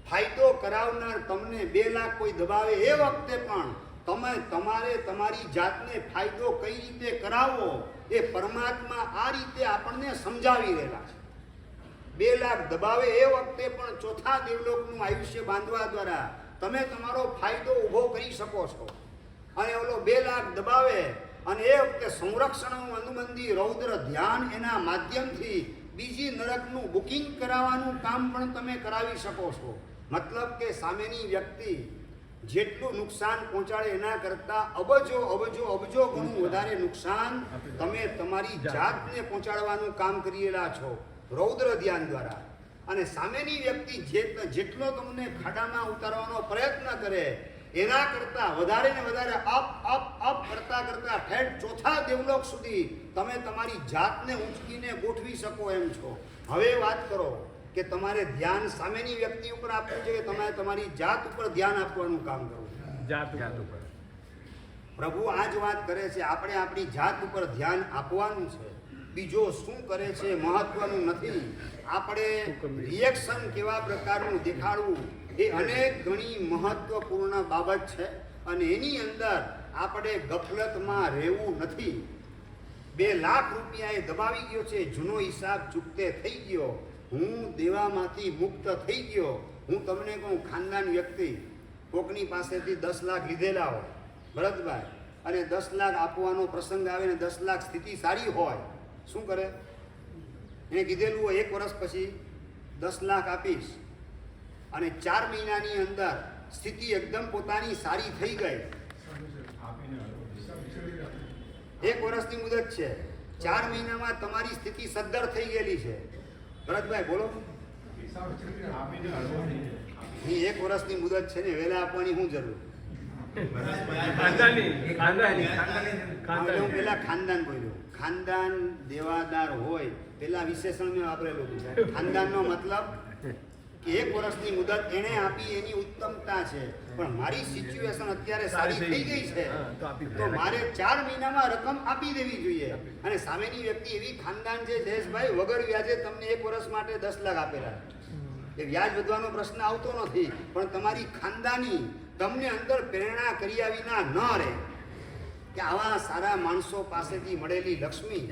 ફાયદો કરાવનાર તમને 2 લાખ કોઈ દબાવે એ વખતે પણ તમારે તમારી જાતને ફાયદો કઈ રીતે કરાવવો એ પરમાત્મા આ રીતે આપણને સમજાવી રહેલા છે. 2 લાખ દબાવે એ વખતે પણ ચોથા દેવલોકનું આયુષ્ય બાંધવા દ્વારા તમે તમારો ફાયદો ઊભો કરી શકો છો. અને ઓલો 2 લાખ દબાવે અને એ વખતે સંરક્ષણનું અનુબંધી રૌદ્ર ધ્યાન એના માધ્યમથી બીજી નરકનું બુકિંગ કરાવવાનું કામ પણ તમે કરાવી શકો છો. મતલબ કે સામેની વ્યક્તિ જેટલું નુકસાન પહોંચાડે એના કરતાં અબજો અબજો અબજો ઘણું વધારે નુકસાન તમે તમારી જાતને પહોંચાડવાનું કામ કરી રહેલા છો રૌદ્ર ધ્યાન દ્વારા. અને સામેની વ્યક્તિ જેટલો તમને ખાડામાં ઉતારવાનો પ્રયત્ન કરે એના કરતાં વધારે ને વધારે અપ કરતા ઠેઠ ચોથા દેવલોક સુધી તમે તમારી જાતને ઊંચકીને ગોઠવી શકો એમ છો. હવે વાત કરો કે તમારે ધ્યાન સામેની વ્યક્તિ ઉપર આપવું છે કે તમારે તમારી જાત ઉપર ધ્યાન આપવાનું કામ કરવું? જાત ઉપર. પ્રભુ આ જ વાત કરે છે, આપણે આપણી જાત ઉપર ધ્યાન આપવાનું છે. બીજો શું કરે છે મહત્વનું નથી. આપણે રિએક્શન કેવા પ્રકારનું દેખાડવું એ અનેક ઘણી મહત્વપૂર્ણ બાબત છે. અને એની અંદર આપણે ગફલતમાં રહેવું નથી. 2 લાખ રૂપિયા એ દબાવી ગયો છે, જૂનો હિસાબ ચૂકતે થઈ ગયો, હું દેવામાંથી મુક્ત થઈ ગયો. હું તમને કહું, ખાનદાન વ્યક્તિ કોકની પાસેથી 10 લાખ લીધેલા હોય ભરતભાઈ, અને 10 લાખ આપવાનો પ્રસંગ આવે ને 10 લાખ સ્થિતિ સારી હોય, શું કરે? એને કીધેલું હોય 1 વર્ષ પછી 10 લાખ આપીશ, અને 4 મહિનાની અંદર સ્થિતિ એકદમ પોતાની સારી થઈ ગઈ. 1 વર્ષની મુદત છે, 4 મહિનામાં તમારી સ્થિતિ સદ્ધર થઈ ગયેલી છે. ભરતભાઈ બોલો. 1 વર્ષની મુદત છે ને, વહેલા આપવાની શું જરૂર? હું પેલા ખાનદાન બોલ્યો. ખાનદાન દેવાદાર હોય પેલા વિશેષણ મેં વાપરેલું છે. ખાનદાનનો મતલબ કે 1 વર્ષની મુદત એને આપી એની ઉત્તમતા છે, પણ મારી સિચ્યુએશન અત્યારે સારી થઈ ગઈ છે તો મારે 4 મહિનામાં રકમ આપી દેવી જોઈએ. અને સામેની વ્યક્તિ એવી ખાનદાન છે, જયેશભાઈ, વગર વ્યાજે તમને 1 વર્ષ માટે 10 લાખ આપેલા. એ વ્યાજ વધવાનો પ્રશ્ન આવતો નથી, પણ તમારી ખાનદાની તમને અંદર પ્રેરણા કર્યા વિના ન રહે કે આવા સારા માણસો પાસેથી મળેલી લક્ષ્મી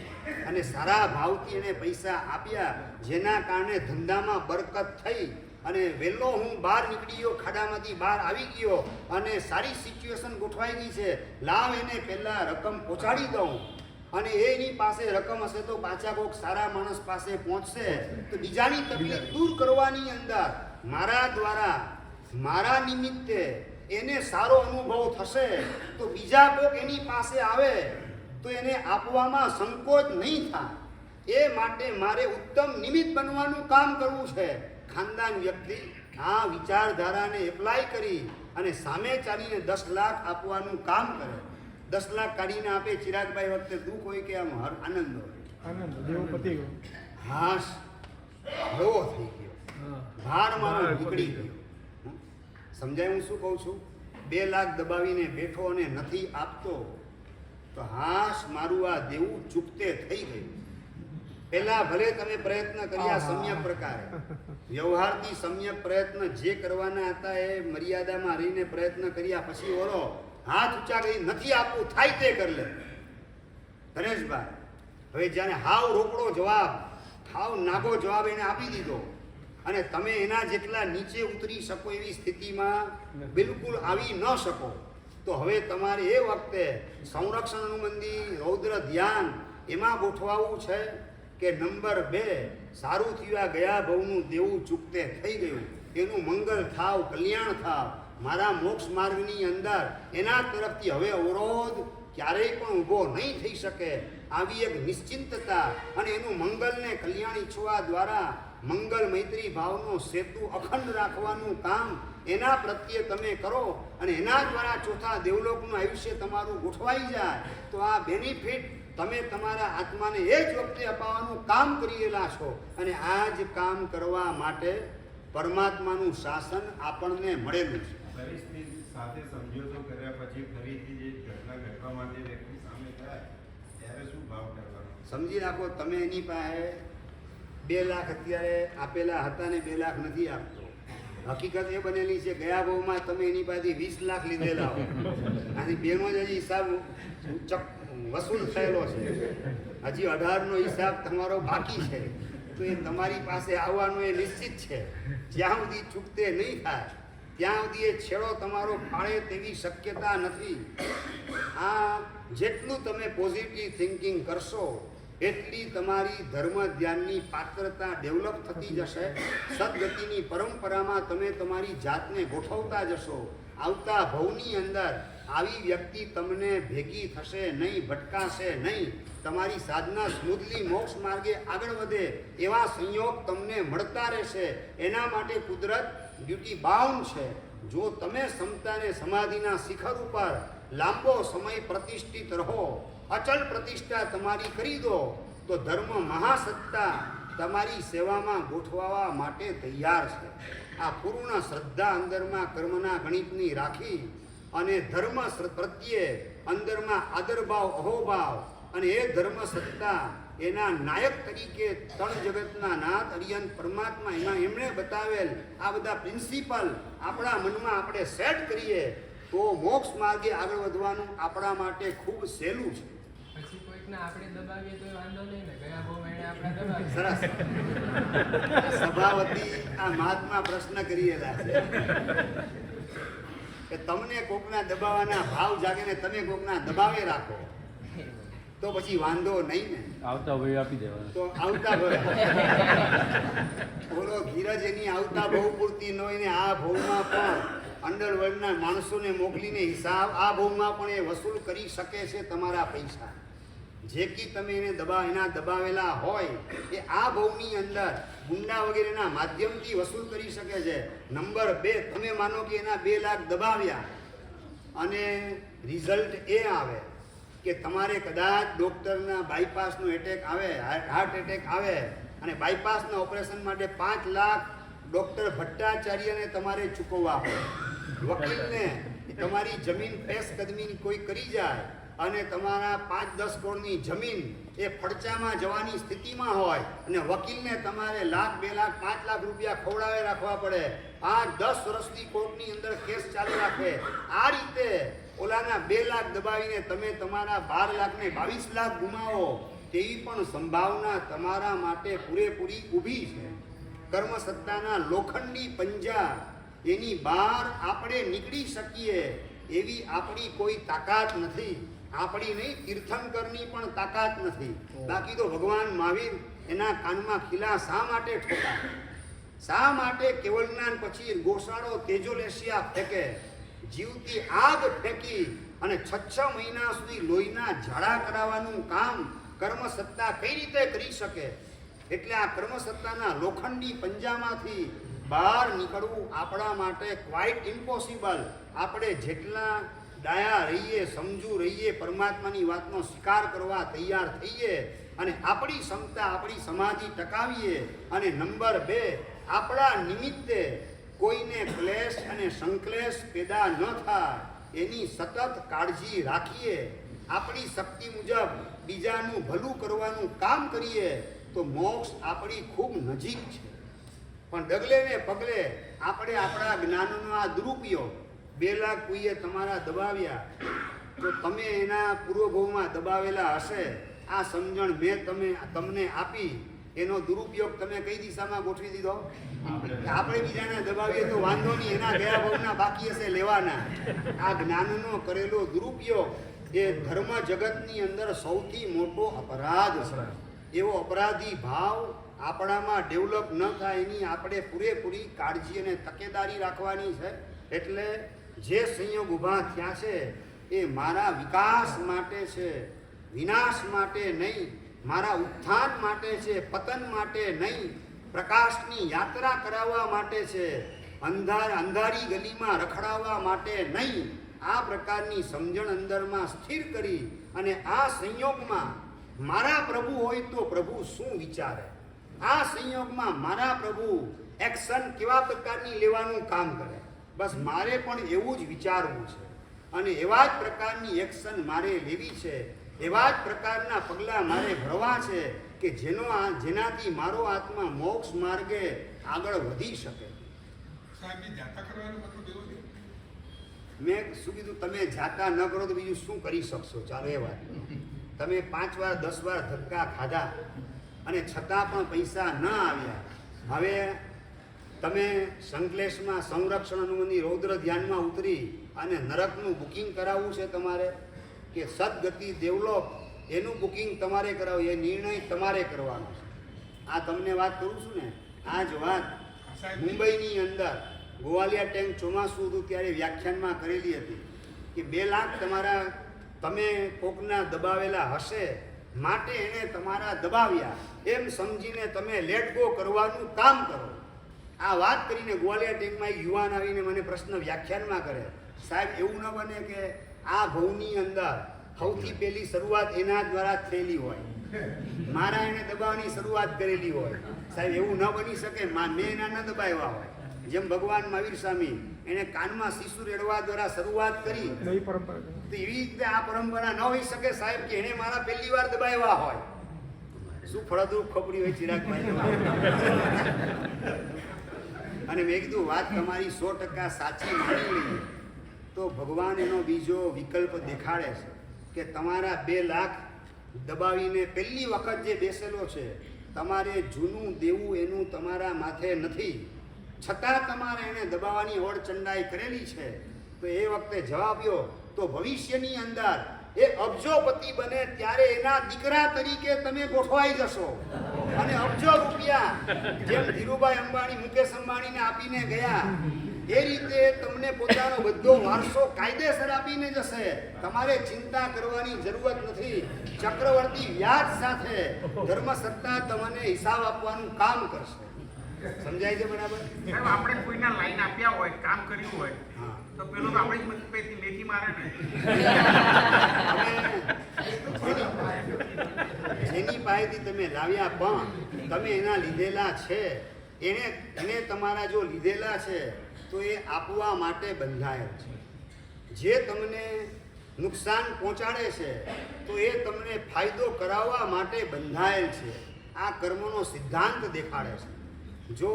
અને સારા ભાવથી એને પૈસા આપ્યા, જેના કારણે ધંધામાં બરકત થઈ અને વહેલો હું બહાર નીકળી ગયો, ખાડામાંથી બહાર આવી ગયો અને સારી સિચ્યુએશન ગોઠવાઈ ગઈ છે. લાવ એને પહેલાં રકમ પહોંચાડી દઉં, અને એની પાસે રકમ હશે તો પાછા કોઈક સારા માણસ પાસે પહોંચશે તો બીજાની તકલીફ દૂર કરવાની અંદર મારા દ્વારા મારા નિમિત્તે એને સારો અનુભવ થશે તો બીજા કોઈક એની પાસે આવે તો એને આપવામાં સંકોચ નહીં થાય. એ માટે મારે ઉત્તમ નિમિત્ત બનવાનું કામ કરવું છે. ખાનદાન વ્યક્તિ આ વિચારધારાને એપ્લાય કરી અને સામે ચાલીને 10 લાખ આપવાનું કામ કરે. 10 લાખ કાઢીને આપે. ચિરાગભાઈ વખતે દુઃખ હોય કે આમ આનંદ હોય? હાશ હળવો થઈ ગયો, ભાર મારો નીકળી ગયો. સમજાય હું શું કહું છું? 2 લાખ દબાવીને બેઠો અને નથી આપતો તો હાશ મારું આ દેવું ચૂકતે થઈ ગયું. પહેલા ભલે તમે પ્રયત્ન કર્યા સમ્યક પ્રકારે, વ્યવહારથી સમ્યક પ્રયત્ન જે કરવાના હતા એ મર્યાદામાં રહીને પ્રયત્ન કર્યા, પછી ઓરો હાથ ઊંચા કરી નથી આપવું થાય તે કરી લે. ગણેશભાઈ હવે જ્યારે હાવ રોકડો જવાબ, હાવ નાગો જવાબ એને આપી દીધો અને તમે એના જેટલા નીચે ઉતરી શકો એવી સ્થિતિમાં બિલકુલ આવી ન શકો તો હવે તમારે એ વખતે સંરક્ષણ અનુબંધી રૌદ્ર ધ્યાન એમાં ગોઠવાવું છે કે નંબર 2 સારું થયું, આ ગયા ભવનું દેવું ચૂકતે થઈ ગયું, એનું મંગલ થાવ, કલ્યાણ થાવ, મારા મોક્ષ માર્ગની અંદર એના તરફથી હવે અવરોધ ક્યારેય પણ ઊભો નહીં થઈ શકે આવી એક નિશ્ચિંતતા અને એનું મંગલને કલ્યાણ ઈચ્છવા દ્વારા મંગલ મૈત્રી ભાવનો સેતુ અખંડ રાખવાનું કામ એના પ્રત્યે તમે કરો અને એના દ્વારા ચોથા દેવલોકનું આયુષ્ય તમારું ગોઠવાઈ જાય તો આ બેનિફિટ તમે તમારા આત્માને એ જ વખતે અપાવવાનું કામ કરેલા છો અને આ જ કામ કરવા માટે પરમાત્માનું શાસન આપણને મળેલું છે. પરિસ્થિતિ સાથે સમજૂતો કર્યા પછી ફરીથી જે ઘટના ઘટવા માટે વ્યક્તિ સામે થાય ત્યારે શું ભાવ કરવાનો? સમજી રાખો તમે એની પાસે 2 લાખ અત્યારે આપેલા હતા ને 2 લાખ નથી આપતો. હકીકત એ બનેલી છે ગયા ભાવમાં તમે એની પાસેથી 20 લાખ લીધેલા હો આની બેનો જ હજી હિસાબ વસૂલ થયેલો છે, હજી 18નો હિસાબ તમારો બાકી છે તો એ તમારી પાસે આવવાનો એ નિશ્ચિત છે. જ્યાં સુધી ચૂકતે નહીં થાય ત્યાં સુધી એ છેડો તમારો ફાળે તેવી શક્યતા નથી. આ જેટલું તમે પોઝિટિવ થિંકિંગ કરશો એટલી તમારી ધર્મ ધ્યાનની પાત્રતા ડેવલપ થતી જશે. સદગતિની પરંપરામાં તમે તમારી જાતને ગોઠવતા જશો. આવતા ભવની અંદર આવી વ્યક્તિ તમને ભેગી થશે નહીં, ભટકાશે નહીં. તમારી સાધના સ્મૂથલી મોક્ષ માર્ગે આગળ વધે એવા સંયોગ તમને મળતા રહેશે. એના માટે કુદરત ડ્યુટી બાઉન્ડ છે. જો તમે સમતાને સમાધિના શિખર ઉપર લાંબો સમય પ્રતિષ્ઠિત રહો, અચલ પ્રતિષ્ઠા તમારી કરી દો તો ધર્મ મહાસત્તા તમારી સેવામાં ગોઠવવા માટે તૈયાર છે. આ પૂર્ણ શ્રદ્ધા અંદરમાં કર્મના ગણિતની રાખી અને ધર્મ પ્રત્યે અંદરમાં આદરભાવ અહોભાવ અને એ ધર્મ સત્તા એના નાયક તરીકે ત્રણ જગતના નાથ અરિયંત પરમાત્મા એમણે બતાવેલ આ બધા પ્રિન્સિપલ આપણા મનમાં આપણે સેટ કરીએ તો મોક્ષ માર્ગે આગળ વધવાનું આપણા માટે ખૂબ સહેલું છે. પછી કોઈકને આપણે દબાવીએ તો વાંધો નહીં ને, ગયા બહુ એને આપણે દબાવીએ. સરસ. સભાવતી આ મહાત્મા પ્રશ્ન કરેલા છે કે તમને કોકના દબાવવાના ભાવ જાગે ને તમે કોકના દબાવે રાખો તો પછી વાંધો નહીં ને. આવતા ભાઈ આપી દેવાના. તો આવતા ભાઈ બોલો ધીરજ એની આવતા બહુ પૂરતી ન હોય ને આ ભવમાં પણ અંડરવર્લ્ડના માણસોને મોકલીને હિસાબ આ ભવમાં પણ એ વસૂલ કરી શકે છે તમારા પૈસા. જે કી તમે એને એના દબાવેલા હોય એ આ ભવની અંદર ગુંડા વગેરેના માધ્યમથી વસૂલ કરી શકે છે. નંબર 2, તમે માનો કે એના 2 લાખ દબાવ્યા અને રિઝલ્ટ એ આવે કે તમારે કદાચ ડૉક્ટરના બાયપાસનો એટેક આવે, હાર્ટ એટેક આવે અને બાયપાસના ઓપરેશન માટે 5 લાખ ડૉક્ટર ભટ્ટાચાર્યને તમારે ચૂકવવા પડે. વકીલને તમારી જમીન પેશ કદમી કોઈ કરી જાય અને તમારા 5-10 કરોડની જમીન એ ફડચામાં જવાની સ્થિતિમાં હોય અને વકીલને તમારે લાખ, 2 લાખ, 5 લાખ રૂપિયા ખવડાવે રાખવા પડે. 5-10 વર્ષથી કોર્ટની અંદર કેસ ચાલુ રાખે. આ રીતે ઓલાના 2 લાખ દબાવીને તમે તમારા 12 લાખ ને 22 લાખ ગુમાવો તેવી પણ સંભાવના તમારા માટે પૂરેપૂરી ઊભી છે. કર્મ સત્તાના લોખંડી પંજા એની બહાર આપણે નીકળી શકીએ એવી આપણી કોઈ તાકાત નથી. આપણી નહીં, તીર્થંકરની પણ તાકાત નથી. બાકી તો ભગવાન મહાવીર એના કાનમાં ખીલા શા માટે ઠોકા? શા માટે કેવળ જ્ઞાન પછી ગોસાળો તેજોલેશિયા ફેંકે? જીવતી આગ ફેંકી અને 6 મહિના સુધી લોહીના ઝાડા કરાવવાનું કામ કર્મ સત્તા કઈ રીતે કરી શકે? એટલે આ કર્મ સત્તાના લોખંડી પંજામાંથી બહાર નીકળવું આપણા માટે ક્વાઇટ ઇમ્પોસિબલ. આપણે જેટલા ડાયા રહીએ, સમજુ રહીએ, પરમાત્માની વાતનો સ્વીકાર કરવા તૈયાર થઈએ અને આપણી ક્ષમતા, આપણી સમાધિ ટકાવીએ અને નંબર 2, આપણા નિમિત્તે કોઈને ક્લેશ અને સંક્લેશ પેદા ન થાય એની સતત કાળજી રાખીએ. આપણી શક્તિ મુજબ બીજાનું ભલું કરવાનું કામ કરીએ તો મોક્ષ આપણી ખૂબ નજીક છે. પણ ડગલે ને પગલે આપણે આપણા જ્ઞાનનો આ દુરુપયોગ, 2 લાખ કોઈએ તમારા દબાવ્યા તો તમે એના પૂર્વભવમાં દબાવેલા હશે. આ સમજણ મેં તમને આપી એનો દુરુપયોગ તમે કઈ દિશામાં ગોઠવી દીધો? આપણે બીજાને દબાવીએ તો વાંધો નહીં, એના ગયા ભવના બાકી હશે લેવાના. આ જ્ઞાનનો કરેલો દુરુપયોગ એ ધર્મ જગતની અંદર સૌથી મોટો અપરાધ છે. એવો અપરાધી ભાવ આપણામાં ડેવલપ ન થાય એની આપણે પૂરેપૂરી કાળજી અને તકેદારી રાખવાની છે. એટલે જે સંયોગ ઊભા થયા છે એ મારા વિકાસ માટે છે, વિનાશ માટે નહીં. મારા ઉત્થાન માટે છે, પતન માટે નહીં. પ્રકાશની યાત્રા કરાવવા માટે છે, અંધારી ગલીમાં રખડાવવા માટે નહીં. આ પ્રકારની સમજણ અંદરમાં સ્થિર કરી અને આ સંયોગમાં મારા પ્રભુ હોય તો પ્રભુ શું વિચારે, આ સંયોગમાં મારા પ્રભુ એક્શન કેવા પ્રકારની લેવાનું કામ કરે, બસ મારે પણ એવું જ વિચારવું છે અને એવા જ પ્રકારની એક્શન મારે લેવી છે, એવા જ પ્રકારના પગલાં મારે ભરવા છે કે જેનાથી મારો આત્મા મોક્ષ માર્ગે આગળ વધી શકે. મેં શું કીધું, તમે જાતા ન કરો તો બીજું શું કરી શકશો? ચાલો એ વાત, તમે 5 વાર 10 વાર ધક્કા ખાધા અને છતાં પણ પૈસા ન આવ્યા. હવે તમે સંકલેશમાં સંરક્ષણ અનુબંધી રૌદ્ર ધ્યાનમાં ઉતરી અને નરકનું બુકિંગ કરાવવું છે તમારે કે સદગતિ ડેવલપ એનું બુકિંગ તમારે કરાવવું, એ નિર્ણય તમારે કરવાનો છે. આ તમને વાત કરું છું ને, આ જ વાત મુંબઈની અંદર ગોવાલિયા ટેન્ક ચોમાસું હતું ત્યારે વ્યાખ્યાનમાં કરેલી હતી કે 2 લાખ તમે કોકના દબાવેલા હશે માટે એને તમારા દબાવ્યા એમ સમજીને તમે લેટ ગો કરવાનું કામ કરો. આ વાત કરીને ગોવાલિયા ટેન્કમાં એક યુવાન આવીને મને પ્રશ્ન વ્યાખ્યાનમાં કરે, સાહેબ એવું ન બને કે આ ભવની અંદર સૌથી પહેલી શરૂઆત એના દ્વારા થયેલી હોય, મારા એને દબાવવાની શરૂઆત કરેલી હોય? સાહેબ એવું ન બની શકે, મેં એના ન દબાવ્યા હોય. જેમ ભગવાન મહાવીર સ્વામી એને કાનમાં શિશુ રેડવા દ્વારા શરૂઆત કરી, તો એવી રીતે આ પરંપરા ન હોઈ શકે સાહેબ કે એને મારા પહેલી વાર દબાવ્યા હોય. શું ફળદ્રુપ ખબરી હોય ચિરાગભાઈ? અને મેં કીધું વાત તમારી 100% સાચી માની લઈએ તો ભગવાન એનો બીજો વિકલ્પ દેખાડે છે કે તમારા 2 લાખ દબાવીને પહેલી વખત જે બેસેલો છે, તમારે જૂનું દેવું એનું તમારા માથે નથી, છતાં તમારે એને દબાવવાની ઓળચંડાઈ કરેલી છે. તો એ વખતે જવાબ લ્યો તો ભવિષ્યની અંદર એ અબજોપતિ બને ત્યારે એના દીકરા તરીકે તમે ગોઠવાઈ જશો અને અબજો રૂપિયા જેમ ધીરુભાઈ અંબાણી મુકેશ અંબાણીને આપીને ગયા એ રીતે તમને પોતાનો બધો વારસો કાયદેસર આપીને જશે. તમારે ચિંતા કરવાની જરૂરત નથી. ચક્રવર્તી વ્યાજ સાથે ધર્મસત્તા તમને હિસાબ આપવાનું કામ કરશે. સમજાય છે બરાબર? સાહેબ, આપણે કોઈના લાઈન આપ્યા હોય, કામ કર્યું હોય તો પેલો તો આપણે જ મેથી મારે ને. જેની પાસેથી તમે લાવ્યા પણ તમે એના લીધેલા છે, એને તમારા જો લીધેલા છે તો એ આપવા માટે બંધાયેલ છે. જે તમને નુકસાન પહોંચાડે છે તો એ તમને ફાયદો કરાવવા માટે બંધાયેલ છે. આ કર્મનો સિદ્ધાંત દેખાડે છે. જો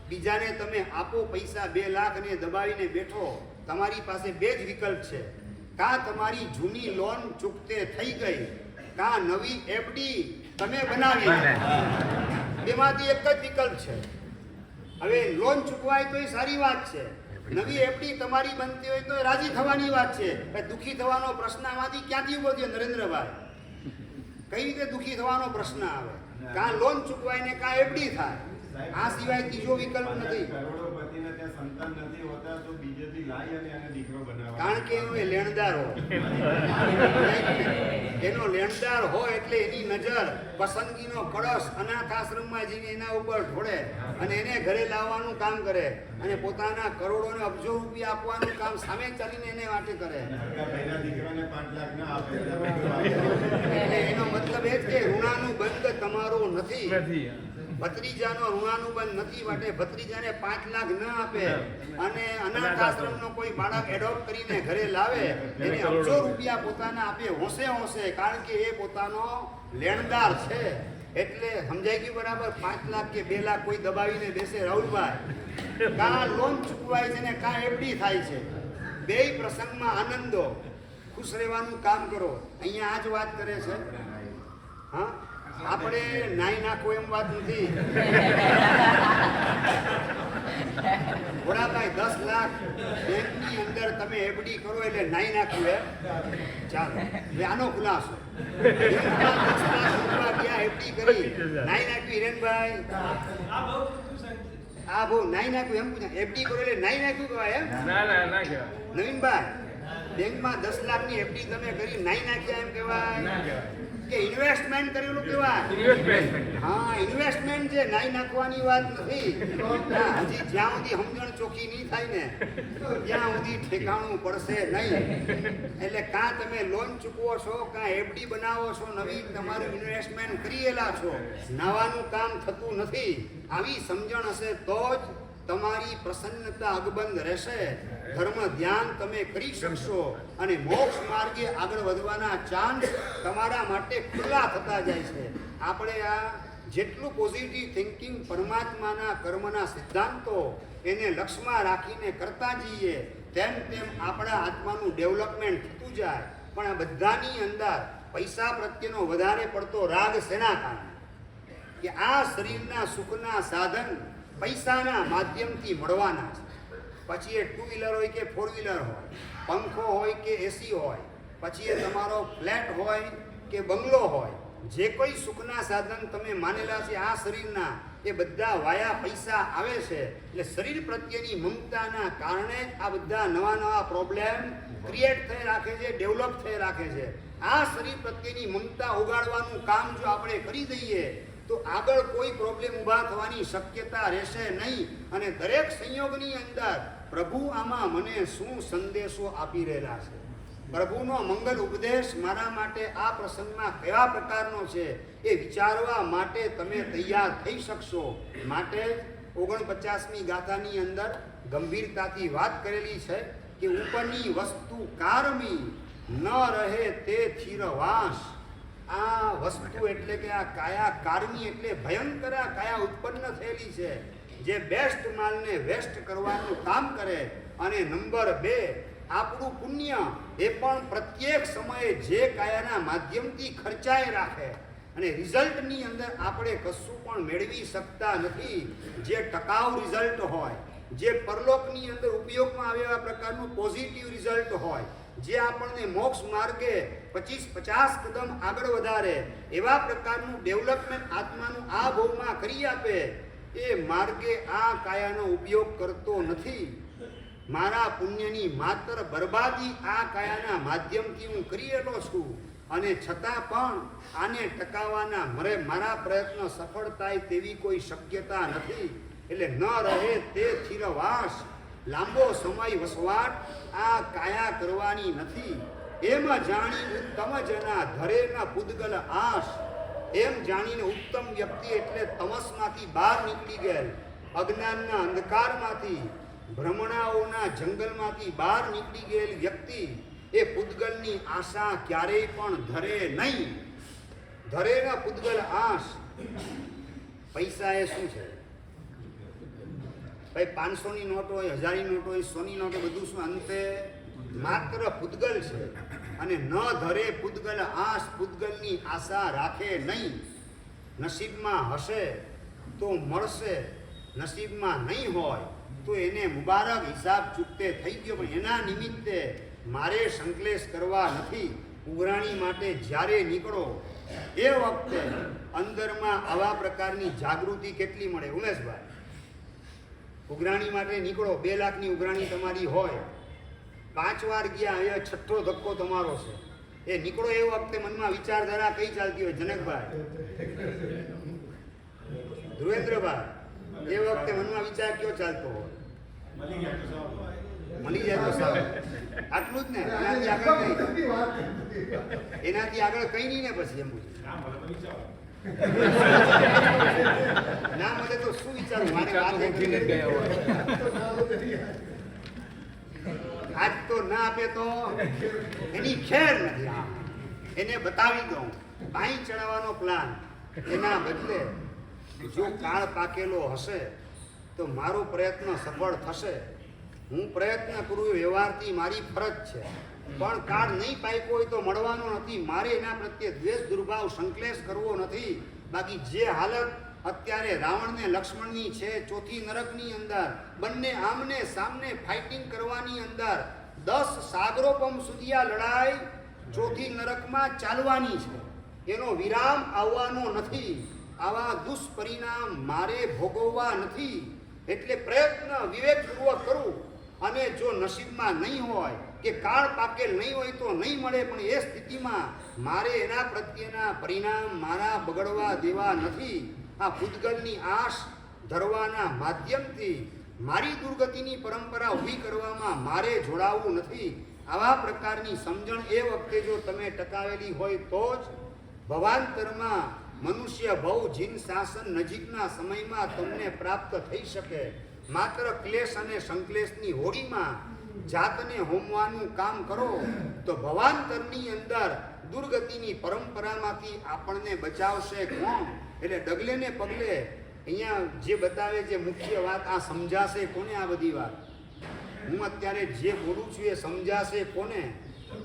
બીજાને તમે આપો પૈસા 2 લાખ ને દબાવીને બેઠો, તમારી પાસે 2 જ વિકલ્પ છે. કાં તમારી જૂની લોન ચૂકતે થઈ ગઈ, કાં નવી એફડી તમે બનાવી. બેમાંથી એક જ વિકલ્પ છે. હવે લોન ચૂકવાય તો એ સારી વાત છે, નવી એફડી તમારી બનતી હોય તો રાજી થવાની વાત છે. દુઃખી થવાનો પ્રશ્ન આમાંથી ક્યાંથી ઉભો થયો નરેન્દ્રભાઈ? કઈ રીતે દુઃખી થવાનો પ્રશ્ન આવે? કાં લોન ચૂકવાય ને કાં એફડી થાય, આ સિવાય ત્રીજો વિકલ્પ નથી. કરોડોપતિને ત્યાં સંતાન નથી હોતા તો બીજેથી લાવી અને એને દીકરો બનાવવા, કારણ કે એનો એ લેણદાર હોય. એનો લેણદાર હોય એટલે એની નજર પસંદગીનો કળશ અનાથ આશ્રમમાં જઈને એના ઉપર ઢોળે અને એને ઘરે લાવવાનું કામ કરે અને પોતાના કરોડોને અબજો રૂપિયા આપવાનું કામ સામે ચાલીને એને માટે કરે. પહેલા દીકરાને 5 લાખ ના આપે એટલે એનો મતલબ એ જ કે ઋણાનું બંધ તમારો નથી. ભત્રીજાનો ઋણાનુબંધ નથી માટે ભત્રીજાને 5 લાખ ન આપે અને અનાથ આશ્રમનો કોઈ બાળક એડોપ્ટ કરીને ઘરે લાવે એને અબજો રૂપિયા પોતાના આપે હોંશે હોંશે, કારણ કે એ પોતાનો લેણદાર છે. એટલે સમજાઈ ગયું બરાબર? 5 લાખ કે 2 લાખ કોઈ દબાવીને બેસે રાહુલભાઈ, કાં લોન ચૂકવાય છે ને કાં એફડી થાય છે. 2 પ્રસંગમાં આનંદો, ખુશ રહેવાનું કામ કરો. અહીંયા આ જ વાત કરે છે. હા, આપણે નાઈ નાખો એમ વાત નથી. વડાભાઈ 10 લાખ બેંકની અંદર તમે એફડી કરો એટલે નાઈ નાખ્યું એમ? ચાલો હવે આનો ખુલાસો. 10 લાખ રૂપિયા ગયા એફડી કરી, નાઈ નાખ્યું હિરેનભાઈ? આ બહુ નાઈ નાખ્યું એમ પૂછે? એફડી કરો એટલે નાઈ નાખ્યું કહેવાય એમ? ના કહેવાય. નવીનભાઈ બેંકમાં 10 લાખની એફડી તમે કરી નાઈ નાખ્યા એમ ના કહેવાય કહેવાય. કે ઇન્વેસ્ટમેન્ટ કરેલું કહેવાય? ઇન્વેસ્ટમેન્ટ. હા, ઇન્વેસ્ટમેન્ટ છે, નાઈ નાખવાની વાત નથી. હા, હજી જ્યાં સુધી સમજણ ચોખ્ખી નહીં થાય ને ત્યાં સુધી ઠેકાણું પડશે નહીં. એટલે કાં તમે લોન ચૂકવો છો, કાં એફડી બનાવો છો, નવી તમારું ઇન્વેસ્ટમેન્ટ કરેલા છો, નવાનું કામ થતું નથી. આવી સમજણ હશે તો જ તમારી પ્રસન્નતા અકબંધ રહેશે, ધર્મ ધ્યાન તમે કરી શકશો અને મોક્ષ માર્ગે આગળ વધવાના ચાન્સ તમારા માટે ખુલ્લા થતા જાય છે. આપણે આ જેટલું પોઝિટિવ થિંકિંગ પરમાત્માના કર્મના સિદ્ધાંતો એને લક્ષ્યમાં રાખીને કરતા જઈએ તેમ તેમ આપણા આત્માનું ડેવલપમેન્ટ થતું જાય. પણ આ બધાની અંદર પૈસા પ્રત્યેનો વધારે પડતો રાગ શેના કારણે? કે આ શરીરના સુખના સાધન પૈસાના માધ્યમથી મળવાના છે. પછી એ 2 વ્હીલર હોય કે 4 વ્હીલર હોય, પંખો હોય કે એસી હોય, પછી એ તમારો ફ્લેટ હોય કે બંગલો હોય, જે કોઈ સુખના સાધન તમે માનેલા છે આ શરીરના, એ બધા વાયા પૈસા આવે છે. એટલે શરીર પ્રત્યેની મમતાના કારણે આ બધા નવા નવા પ્રોબ્લેમ ક્રિએટ થઈ રાખે છે, ડેવલપ થઈ રાખે છે. આ શરીર પ્રત્યેની મમતા ઉગાડવાનું કામ જો આપણે કરી દઈએ તો આગળ કોઈ પ્રોબ્લેમ ઊભા થવાની શક્યતા રહેશે નહીં. અને દરેક સંયોગની અંદર પ્રભુ આમાં મને શું સંદેશો આપી રહેલા છે, પ્રભુનો મંગલ ઉપદેશ મારા માટે આ પ્રસંગમાં કેવા પ્રકારનો છે એ વિચારવા માટે તમે તૈયાર થઈ શકશો. માટે 49મી ગાથાની અંદર ગંભીરતાથી વાત કરેલી છે કે ઉપરની વસ્તુ કારમી ન રહે તે થીરવાસ. આ વસ્તુ એટલે કે આ કાયા કારમી એટલે ભયંકર આ કાયા ઉત્પન્ન થયેલી છે, જે બેસ્ટ માલને વેસ્ટ કરવાનું કામ કરે. અને નંબર 2, આપણું પુણ્ય એ પણ પ્રત્યેક સમયે જે કાયાના માધ્યમથી ખર્ચાય રાખે અને રિઝલ્ટની અંદર આપણે કશું પણ મેળવી શકતા નથી. જે ટકાઉ રિઝલ્ટ હોય, જે પરલોકની અંદર ઉપયોગમાં આવે એવા પ્રકારનું પોઝિટિવ રિઝલ્ટ હોય, જે આપણને મોક્ષ માર્ગે 25-50 કદમ આગળ વધારે એવા પ્રકારનું ડેવલપમેન્ટ આત્માનું આ ભોગમાં કરી આપે, એ માર્ગે આ કાયાનો ઉપયોગ કરતો નથી. મારા પુણ્યની માત્ર બરબાદી આ કાયાના માધ્યમથી હું કરેલો છું અને છતાં પણ આને ટકાવવાના મારા પ્રયત્ન સફળ થાય તેવી કોઈ શક્યતા નથી. એટલે ન રહે તે થીરવાસ, લાંબો સમય વસવાટ આ કાયા કરવાની નથી. એમ જાણી ઉત્તમ જના ધરેના પૂદગલ આશ. એમ જાણીને ઉત્તમ વ્યક્તિ એટલે તમસમાંથી બહાર નીકળી ગયેલ, અજ્ઞાનના અંધકારમાંથી, ભ્રમણાઓના જંગલમાંથી બહાર નીકળી ગયેલ વ્યક્તિ એ પૂદગલની આશા ક્યારેય પણ ધરે નહીં. ધરેના પૂદગલ આશ. પૈસા એ શું છે ભાઈ? 500ની નોટ હોય, 1000ની નોટ હોય, 100ની નોટ હોય, બધું શું અંતે માત્ર પૂદગલ છે. અને ન ધરે પૂદગલ આશ, પૂદગલની આશા રાખે નહીં. નસીબમાં હશે તો મળશે, નસીબમાં નહીં હોય તો એને મુબારક, હિસાબ ચૂકતે થઈ ગયો. પણ એના નિમિત્તે મારે સંકલેશ કરવા નથી. ઉઘરાણી માટે જ્યારે નીકળો એ વખતે અંદરમાં આવા પ્રકારની જાગૃતિ કેટલી મળે? ઉમેશભાઈ, ઉઘરાણી માટે નીકળો, 2 લાખની ઉઘરાણી તમારી હોય, 5 વાર ગયા, એ 6થો ધક્કો તમારો છે. એ નીકળો એ વખતે મનમાં વિચારધારા કઈ ચાલતી હોય? જનકભાઈ, ધ્રુવેન્દ્રભાઈ, એ વખતે મનમાં વિચાર કયો ચાલતો હોય? મળી જાય તો સારું. આટલું જ ને, એનાથી આગળ કઈ? એનાથી આગળ કઈ નહીં ને પછી એમ ના મળે તો શું વિચારું? મારે આજ તો ના આપે તો એની ખેર નથી. એને બતાવી દઉં પાણી ચડાવવાનો પ્લાન. એના બદલે જો કાળ પાકેલો હશે તો મારો પ્રયત્ન સફળ થશે. હું પ્રયત્ન કરું એ વ્યવહારથી મારી ફરજ છે, પણ કાળ નહીં પાક્યો હોય તો મળવાનો નથી. મારે એના પ્રત્યે દ્વેષ, દુર્ભાવ, સંકલેશ કરવો નથી. બાકી જે હાલત અત્યારે રાવણ ને લક્ષ્મણની છે, ચોથી નરકની અંદર બંને આમને સામને ફાઇટિંગ કરવાની અંદર 10 સાગરોપમ સુધી આ લડાઈ ચોથી નરકમાં ચાલવાની છે. એનો વિરામ આવવાનો નથી. આવા દુષ્પરિણામ મારે ભોગવવા નથી. એટલે પ્રયત્ન વિવેકપૂર્વક કરું અને જો નસીબમાં નહીં હોય કે કાળ પાકેલ નહીં હોય તો નહીં મળે, પણ એ સ્થિતિમાં મારે એના પ્રત્યેના પરિણામ મારા બગડવા દેવા નથી. આ પૂતગલની આશ ધરવાના માધ્યમથી મારી દુર્ગતિની પરંપરા ઊભી કરવામાં મારે જોડાવવું નથી. આવા પ્રકારની સમજણ એ વખતે જો તમે ટકાવેલી હોય તો જ ભવાંતરમાં મનુષ્ય ભવ જીન શાસન નજીકના સમયમાં તમને પ્રાપ્ત થઈ શકે. માત્ર ક્લેશ અને સંક્લેશની હોડીમાં જાતને હોમવાનું કામ કરો તો ભવાંતરની અંદર દુર્ગતિની પરંપરામાંથી આપણને બચાવશે કોણ? એટલે ડગલે ને પગલે અહીંયા જે બતાવે છે મુખ્ય વાત આ સમજાશે કોને? આ બધી વાત હું અત્યારે જે બોલું છું એ સમજાશે કોને?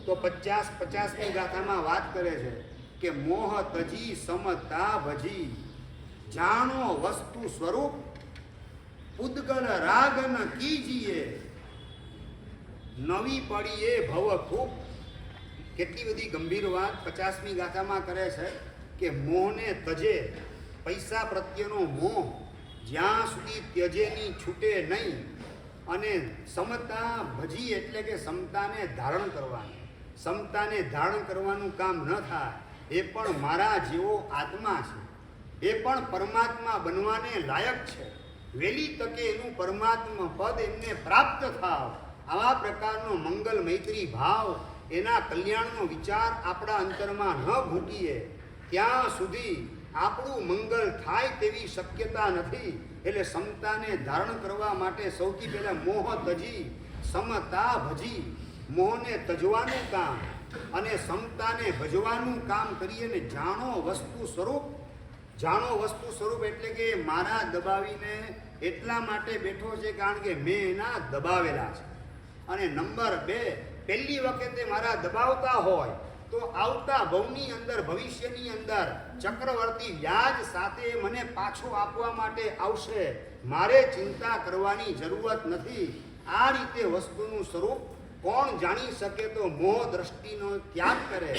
તો 50-50ની ગાથામાં વાત કરે છે કે મોહ તજી સમતા ભજી જાણો વસ્તુ સ્વરૂપ પૂતગલ રાગન કીજીએ નવી પડીએ ભવ ખૂબ. કેટલી બધી ગંભીર વાત 50મી ગાથામાં કરે છે કે મોહને તજે, પૈસા પ્રત્યેનો મોહ જ્યાં સુધી ત્યજેની છૂટે નહીં, અને સમતા ભજી એટલે કે સમતાને ધારણ કરવાની. સમતાને ધારણ કરવાનું કામ ન થાય એ પણ મારા જેવો આત્મા છે, એ પણ પરમાત્મા બનવાને લાયક છે. વહેલી તકે એનું પરમાત્મા પદ એમને પ્રાપ્ત થાવ. આવા પ્રકારનો મંગલ મૈત્રી ભાવ, એના કલ્યાણનો વિચાર આપણા અંતરમાં ન ઘૂંટીએ ત્યાં સુધી આપણું મંગલ થાય તેવી શક્યતા નથી. એટલે સમતાને ધારણ કરવા માટે સૌથી પહેલા મોહ તજી સમતા ભજી, મોહને તજવાનું કામ અને સમતાને ભજવાનું કામ કરીએ ને જાણો વસ્તુ સ્વરૂપ. જાણો વસ્તુ સ્વરૂપ એટલે કે મારા દબાવીને એટલા માટે બેઠો છે કારણ કે મેં એના દબાવેલા છે. અને નંબર 2, પહેલી વખતે મારા દબાવતા હોય તો આવતા ભવની અંદર ભવિષ્યની અંદર ચક્રવર્તી વ્યાજ સાથે મને પાછો આપવા માટે આવશે. મારે ચિંતા કરવાની જરૂરત નથી. આ રીતે વસ્તુનું સ્વરૂપ કોણ જાણી શકે? તો મોહ દ્રષ્ટિનો ત્યાગ કરે,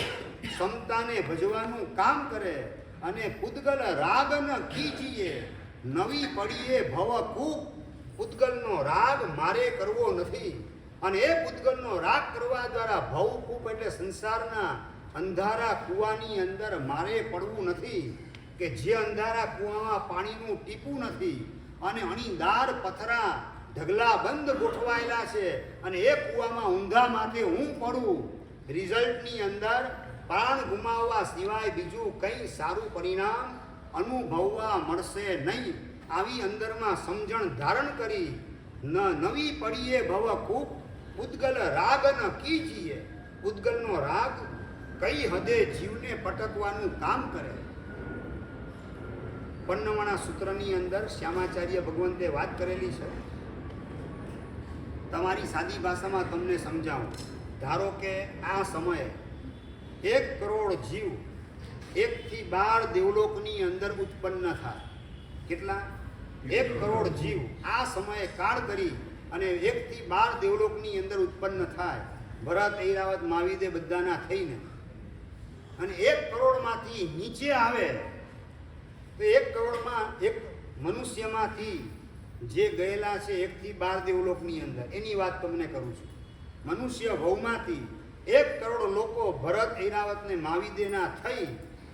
સમતાને ભજવાનું કામ કરે અને પૂતગલ રાગન કીજીએ નવી પડીએ ભવ ખૂબ. પૂતગલનો રાગ મારે કરવો નથી, અને એ પૂતગલનો રાગ કરવા દ્વારા ભવકૂપ એટલે સંસારના અંધારા કૂવાની અંદર મારે પડવું નથી. કે જે અંધારા કૂવામાં પાણીનું ટીપું નથી અને અણીદાર પથરા ઢગલા બંધ ગોઠવાયેલા છે અને એ કૂવામાં ઊંધા માથે હું પડું, રિઝલ્ટની અંદર પ્રાણ ગુમાવવા સિવાય બીજું કંઈ સારું પરિણામ અનુભવવા મળશે નહીં. આવી અંદરમાં સમજણ ધારણ કરી નવી પડીએ ભવ ખૂબ પૂતગલ રાગ ન કીજીએ. પૂતગલનો રાગ કઈ હદે જીવને પટકવાનું કામ કરે. પન્નવાણા સૂત્રની અંદર શ્યામાચાર્ય ભગવંતે વાત કરેલી છે. તમારી સાદી ભાષામાં તમને સમજાવું. ધારો કે આ સમયે 1 કરોડ જીવ 1 થી 12 દેવલોકની અંદર ઉત્પન્ન થાય. કેટલા? 1 કરોડ જીવ આ સમયે કાળ કરી અને 1 થી 12 દેવલોકની અંદર ઉત્પન્ન થાય. ભરત, ઐરાવત, માવિદે બધાના થઈને અને 1 કરોડમાંથી નીચે આવે તો 1 કરોડમાં એક મનુષ્યમાંથી જે ગયેલા છે 1 થી 12 દેવલોકની અંદર, એની વાત તમને કરું છું. મનુષ્ય ભવમાંથી 1 કરોડ લોકો ભરત, ઐરાવત ને માવિદેના થઈ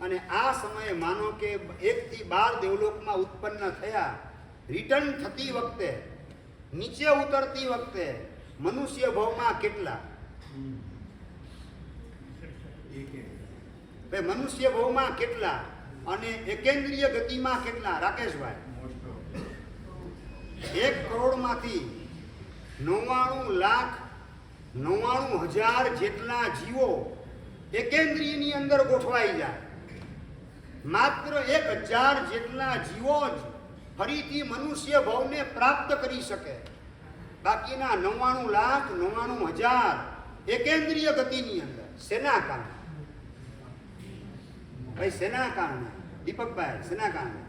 અને આ સમયે માનો કે 1 થી 12 દેવલોકમાં ઉત્પન્ન થયા. રિટર્ન થતી વખતે, નીચે ઉતરતી વખતે મનુષ્ય ભવમાં કેટલા? મનુષ્ય ભવમાં કેટલા અને એકેન્દ્રીય ગતિમાં કેટલા? રાકેશભાઈ, 1 કરોડમાંથી 99,99,000 જેટલા જીવો એકેન્દ્રીયની અંદર ગોઠવાઈ જાય. માત્ર 1,000 જેટલા જીવો જ ફરીથી મનુષ્ય ભવને પ્રાપ્ત કરી શકે. બાકીના 99,99,000 એકેન્દ્રીય ગતિની અંદર. શેના કારણે? ભાઈ શેના કારણે? દીપકભાઈ, શેના કારણે?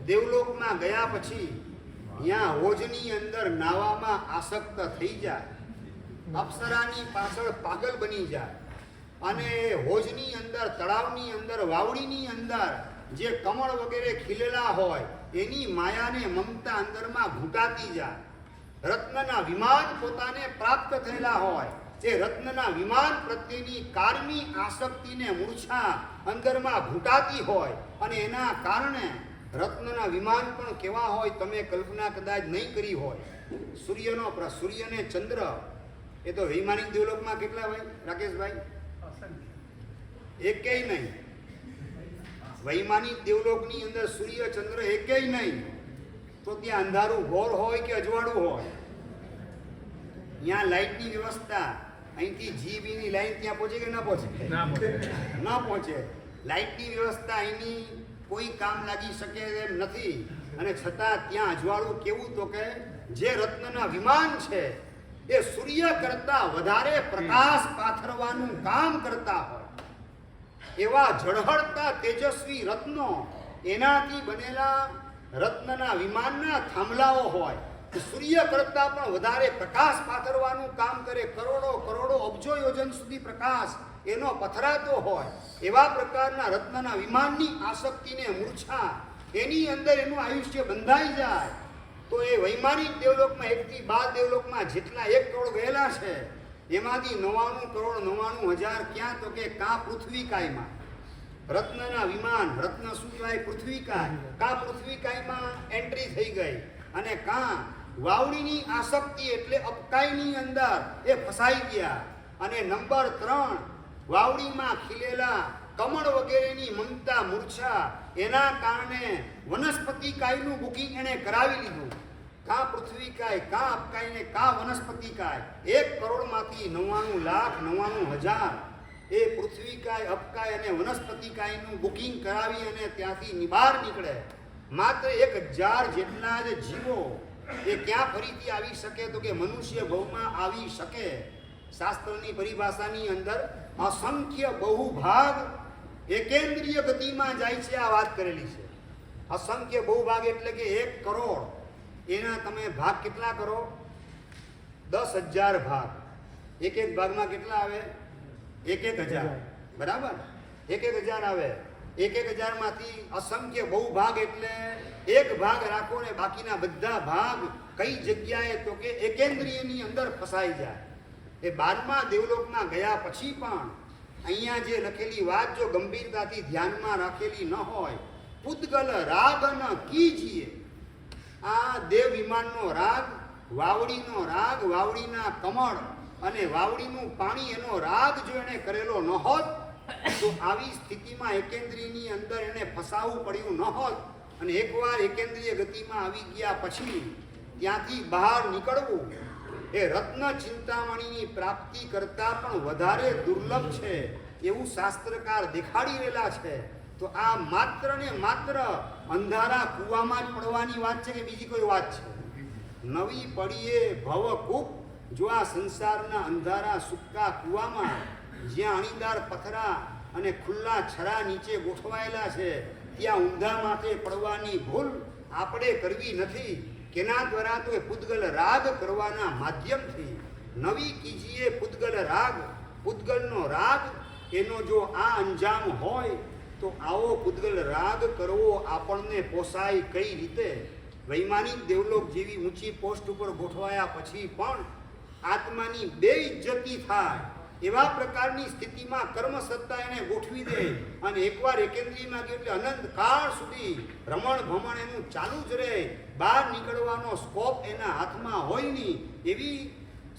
દેવલોકમાં ગયા પછી ત્યાં હોજની અંદર નાવામાં આસક્ત થઈ જાય, અપ્સરાની પાછળ પાગલ બની જાય અને હોજની અંદર, તળાવની અંદર, વાવડીની અંદર જે કમળ વગેરે ખીલેલા હોય એની માયાને મમતા અંદરમાં ઘૂંટાતી જાય રત્નના વિમાન પોતાને પ્રાપ્ત થયેલા હોય, એ રત્નના વિમાન પ્રત્યેની કારમી આસક્તિને મૂર્છા અંદરમાં ઘૂંટાતી હોય અને એના કારણે રત્નના વિમાન પણ કેવા હોય તમે કલ્પના કદાચ નહીં કરી હોય. સૂર્ય ને ચંદ્ર એ તો વૈમાનિક દેવલોકમાં કેટલા હોય રાકેશભાઈ? એકેય નહીં. વૈમાનિક દેવલોકની અંદર સૂર્ય ચંદ્ર એકેય નહીં. તો ત્યાં અંધારું ઘોર હોય કે અજવાળું હોય? ત્યાં લાઇટની વ્યવસ્થા, અહીંથી જીબીની લાઈન ત્યાં પહોંચે કે ના પહોંચે? ના પહોંચે. લાઇટની વ્યવસ્થા અહીંની કોઈ કામ લાગી શકે એમ નથી, અને છતાં ત્યાં અજવાળું કેવું? તો કે જે રત્નના વિમાન છે એ સૂર્ય કરતા વધારે પ્રકાશ પાથરવાનું કામ કરતા હોય એવા ઝળહળતા તેજસ્વી રત્નો, એનાથી બનેલા રત્નના વિમાનના થાંભલાઓ હોય, સૂર્ય કરતા પણ વધારે પ્રકાશ પાથરવાનું કામ કરે. કરોડો કરોડો અબજો યોજન સુધી પ્રકાશ એનો પથરાતો હોય એવા પ્રકારના રત્નના વિમાનની આસક્તિને મૂર્છા એની અંદર એનું આયુષ્ય બંધાઈ જાય તો એ વૈમાનિક દેવલોકમાં 1 થી 12 દેવલોકમાં જેટલા 1 કરોડ ગયેલા છે એમાંથી 99,99,000 ક્યાં? તો કે કા પૃથ્વીકાયમાં રત્નના વિમાન, રત્ન શું કહેવાય? પૃથ્વીકાય. કા પૃથ્વીકાયમાં એન્ટ્રી થઈ ગઈ અને કા વાવડીની આસક્તિ એટલે અપકાયની અંદર એ ફસાઈ ગયા. અને નંબર 3 વાવડીમાં ખીલેલા કમળ વગેરેની મમતા મૂર્છા એના કારણે વનસ્પતિકાયનું બુકિંગ એણે કરાવી લીધું. કા પૃથ્વીકાય, કા અપકાય ને કા વનસ્પતિકાય. 1 કરોડમાંથી 99,99,000 એ પૃથ્વીકાય, અપકાય અને વનસ્પતિકાયનું બુકિંગ કરાવી અને ત્યાંથી બહાર નીકળે. માત્ર 1,000 જેટલા જ જીવો એ ક્યાં ફરીથી આવી શકે? તો કે મનુષ્ય ભવમાં આવી શકે. શાસ્ત્રની પરિભાષાની અંદર અસંખ્ય બહુભાગ એકેન્દ્રીય ગતિમાં જાય છે, આ વાત કરેલી છે. અસંખ્ય બહુભાગ એટલે કે 1 કરોડ, એના તમે ભાગ કેટલા કરો? 10,000 ભાગ. એક ભાગમાં કેટલા આવે? 1,000. બરાબર? 1,000 આવે. 1,000 માંથી અસંખ્ય બહુભાગ એટલે 1 ભાગ રાખો ને બાકીના બધા ભાગ કઈ જગ્યાએ? તો કે એકેન્દ્રિયની અંદર ફસાઈ જાય. એ 12મા દેવલોકમાં ગયા પછી પણ અહીંયા જે લખેલી વાત જો ગંભીરતાથી ધ્યાનમાં રાખેલી ન હોય, પૂતગલ રાગ ન કીજીએ, આ દેવ વિમાનનો રાગ, વાવડીનો રાગ, વાવડીના કમળ અને વાવડીનું પાણી એનો રાગ જો એને કરેલો ન હોત તો આવી સ્થિતિમાં એકેન્દ્રીયની અંદર એને ફસાવવું પડ્યું ન હોત. અને એકવાર એકેન્દ્રીય ગતિમાં આવી ગયા પછી ત્યાંથી બહાર નીકળવું એ રત્ન ચિંતામણીની પ્રાપ્તિ કરતાં પણ વધારે દુર્લભ છે એવું શાસ્ત્રકાર દેખાડી રહેલા છે. તો આ માત્ર ને માત્ર અંધારા કૂવામાં જ પડવાની વાત છે કે બીજી કોઈ વાત છે? નવી પડીએ ભવકૂપ. જો આ સંસારના અંધારા સૂકા કૂવામાં જ્યાં અણીદાર પથરા અને ખુલ્લા છરા નીચે ગોઠવાયેલા છે ત્યાં ઊંધા માથે પડવાની ભૂલ આપણે કરવી નથી. કેના દ્વારા? તો એ પૂતગલ રાગ કરવાના માધ્યમથી. નવી કીજીએ પૂતગલ રાગ. પૂતગલનો રાગ એનો જો આ અંજામ હોય તો આવો પૂતગલ રાગ કરવો આપણને પોસાય કઈ રીતે? વૈમાનિક દેવલોક જેવી ઊંચી પોસ્ટ ઉપર ગોઠવાયા પછી પણ આત્માની બેઇજ્જતી થાય એવા પ્રકારની સ્થિતિમાં કર્મ સત્તા એને ગોઠવી દે અને એકવાર એકેન્દ્રીયમાં ગયો એટલે અનંત કાળ સુધી રમણ ભમણ એનું ચાલુ જ રહે. બહાર નીકળવાનો સ્કોપ એના હાથમાં હોય નહીં એવી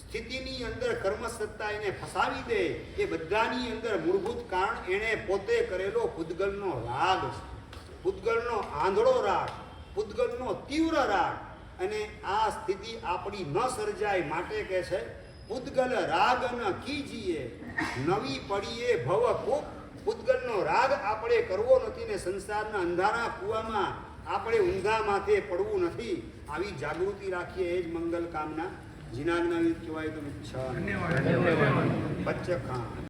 સ્થિતિની અંદર કર્મ સત્તા એને ફસાવી દે. એ બધાની અંદર મૂળભૂત કારણ એણે પોતે કરેલો પૂતગલનો રાગ છે. પૂતગલનો આંધળો રાગ, પૂતગલનો તીવ્ર રાગ. અને આ સ્થિતિ આપણી ન સર્જાય માટે કહે છે પૂતગલ રાગ ન કીજીએ, નવી પડીએ ભવ કૂપ. પૂતગલનો રાગ આપણે કરવો નથી ને સંસારના અંધારા કૂવામાં આપણે ઊંધા માથે પડવું નથી. આવી જાગૃતિ રાખીએ એ જ મંગલ કામના. જીનાજ્ઞા કહેવાય તો ઈચ્છા. ધન્યવાદ. બચ્ચે ખાન.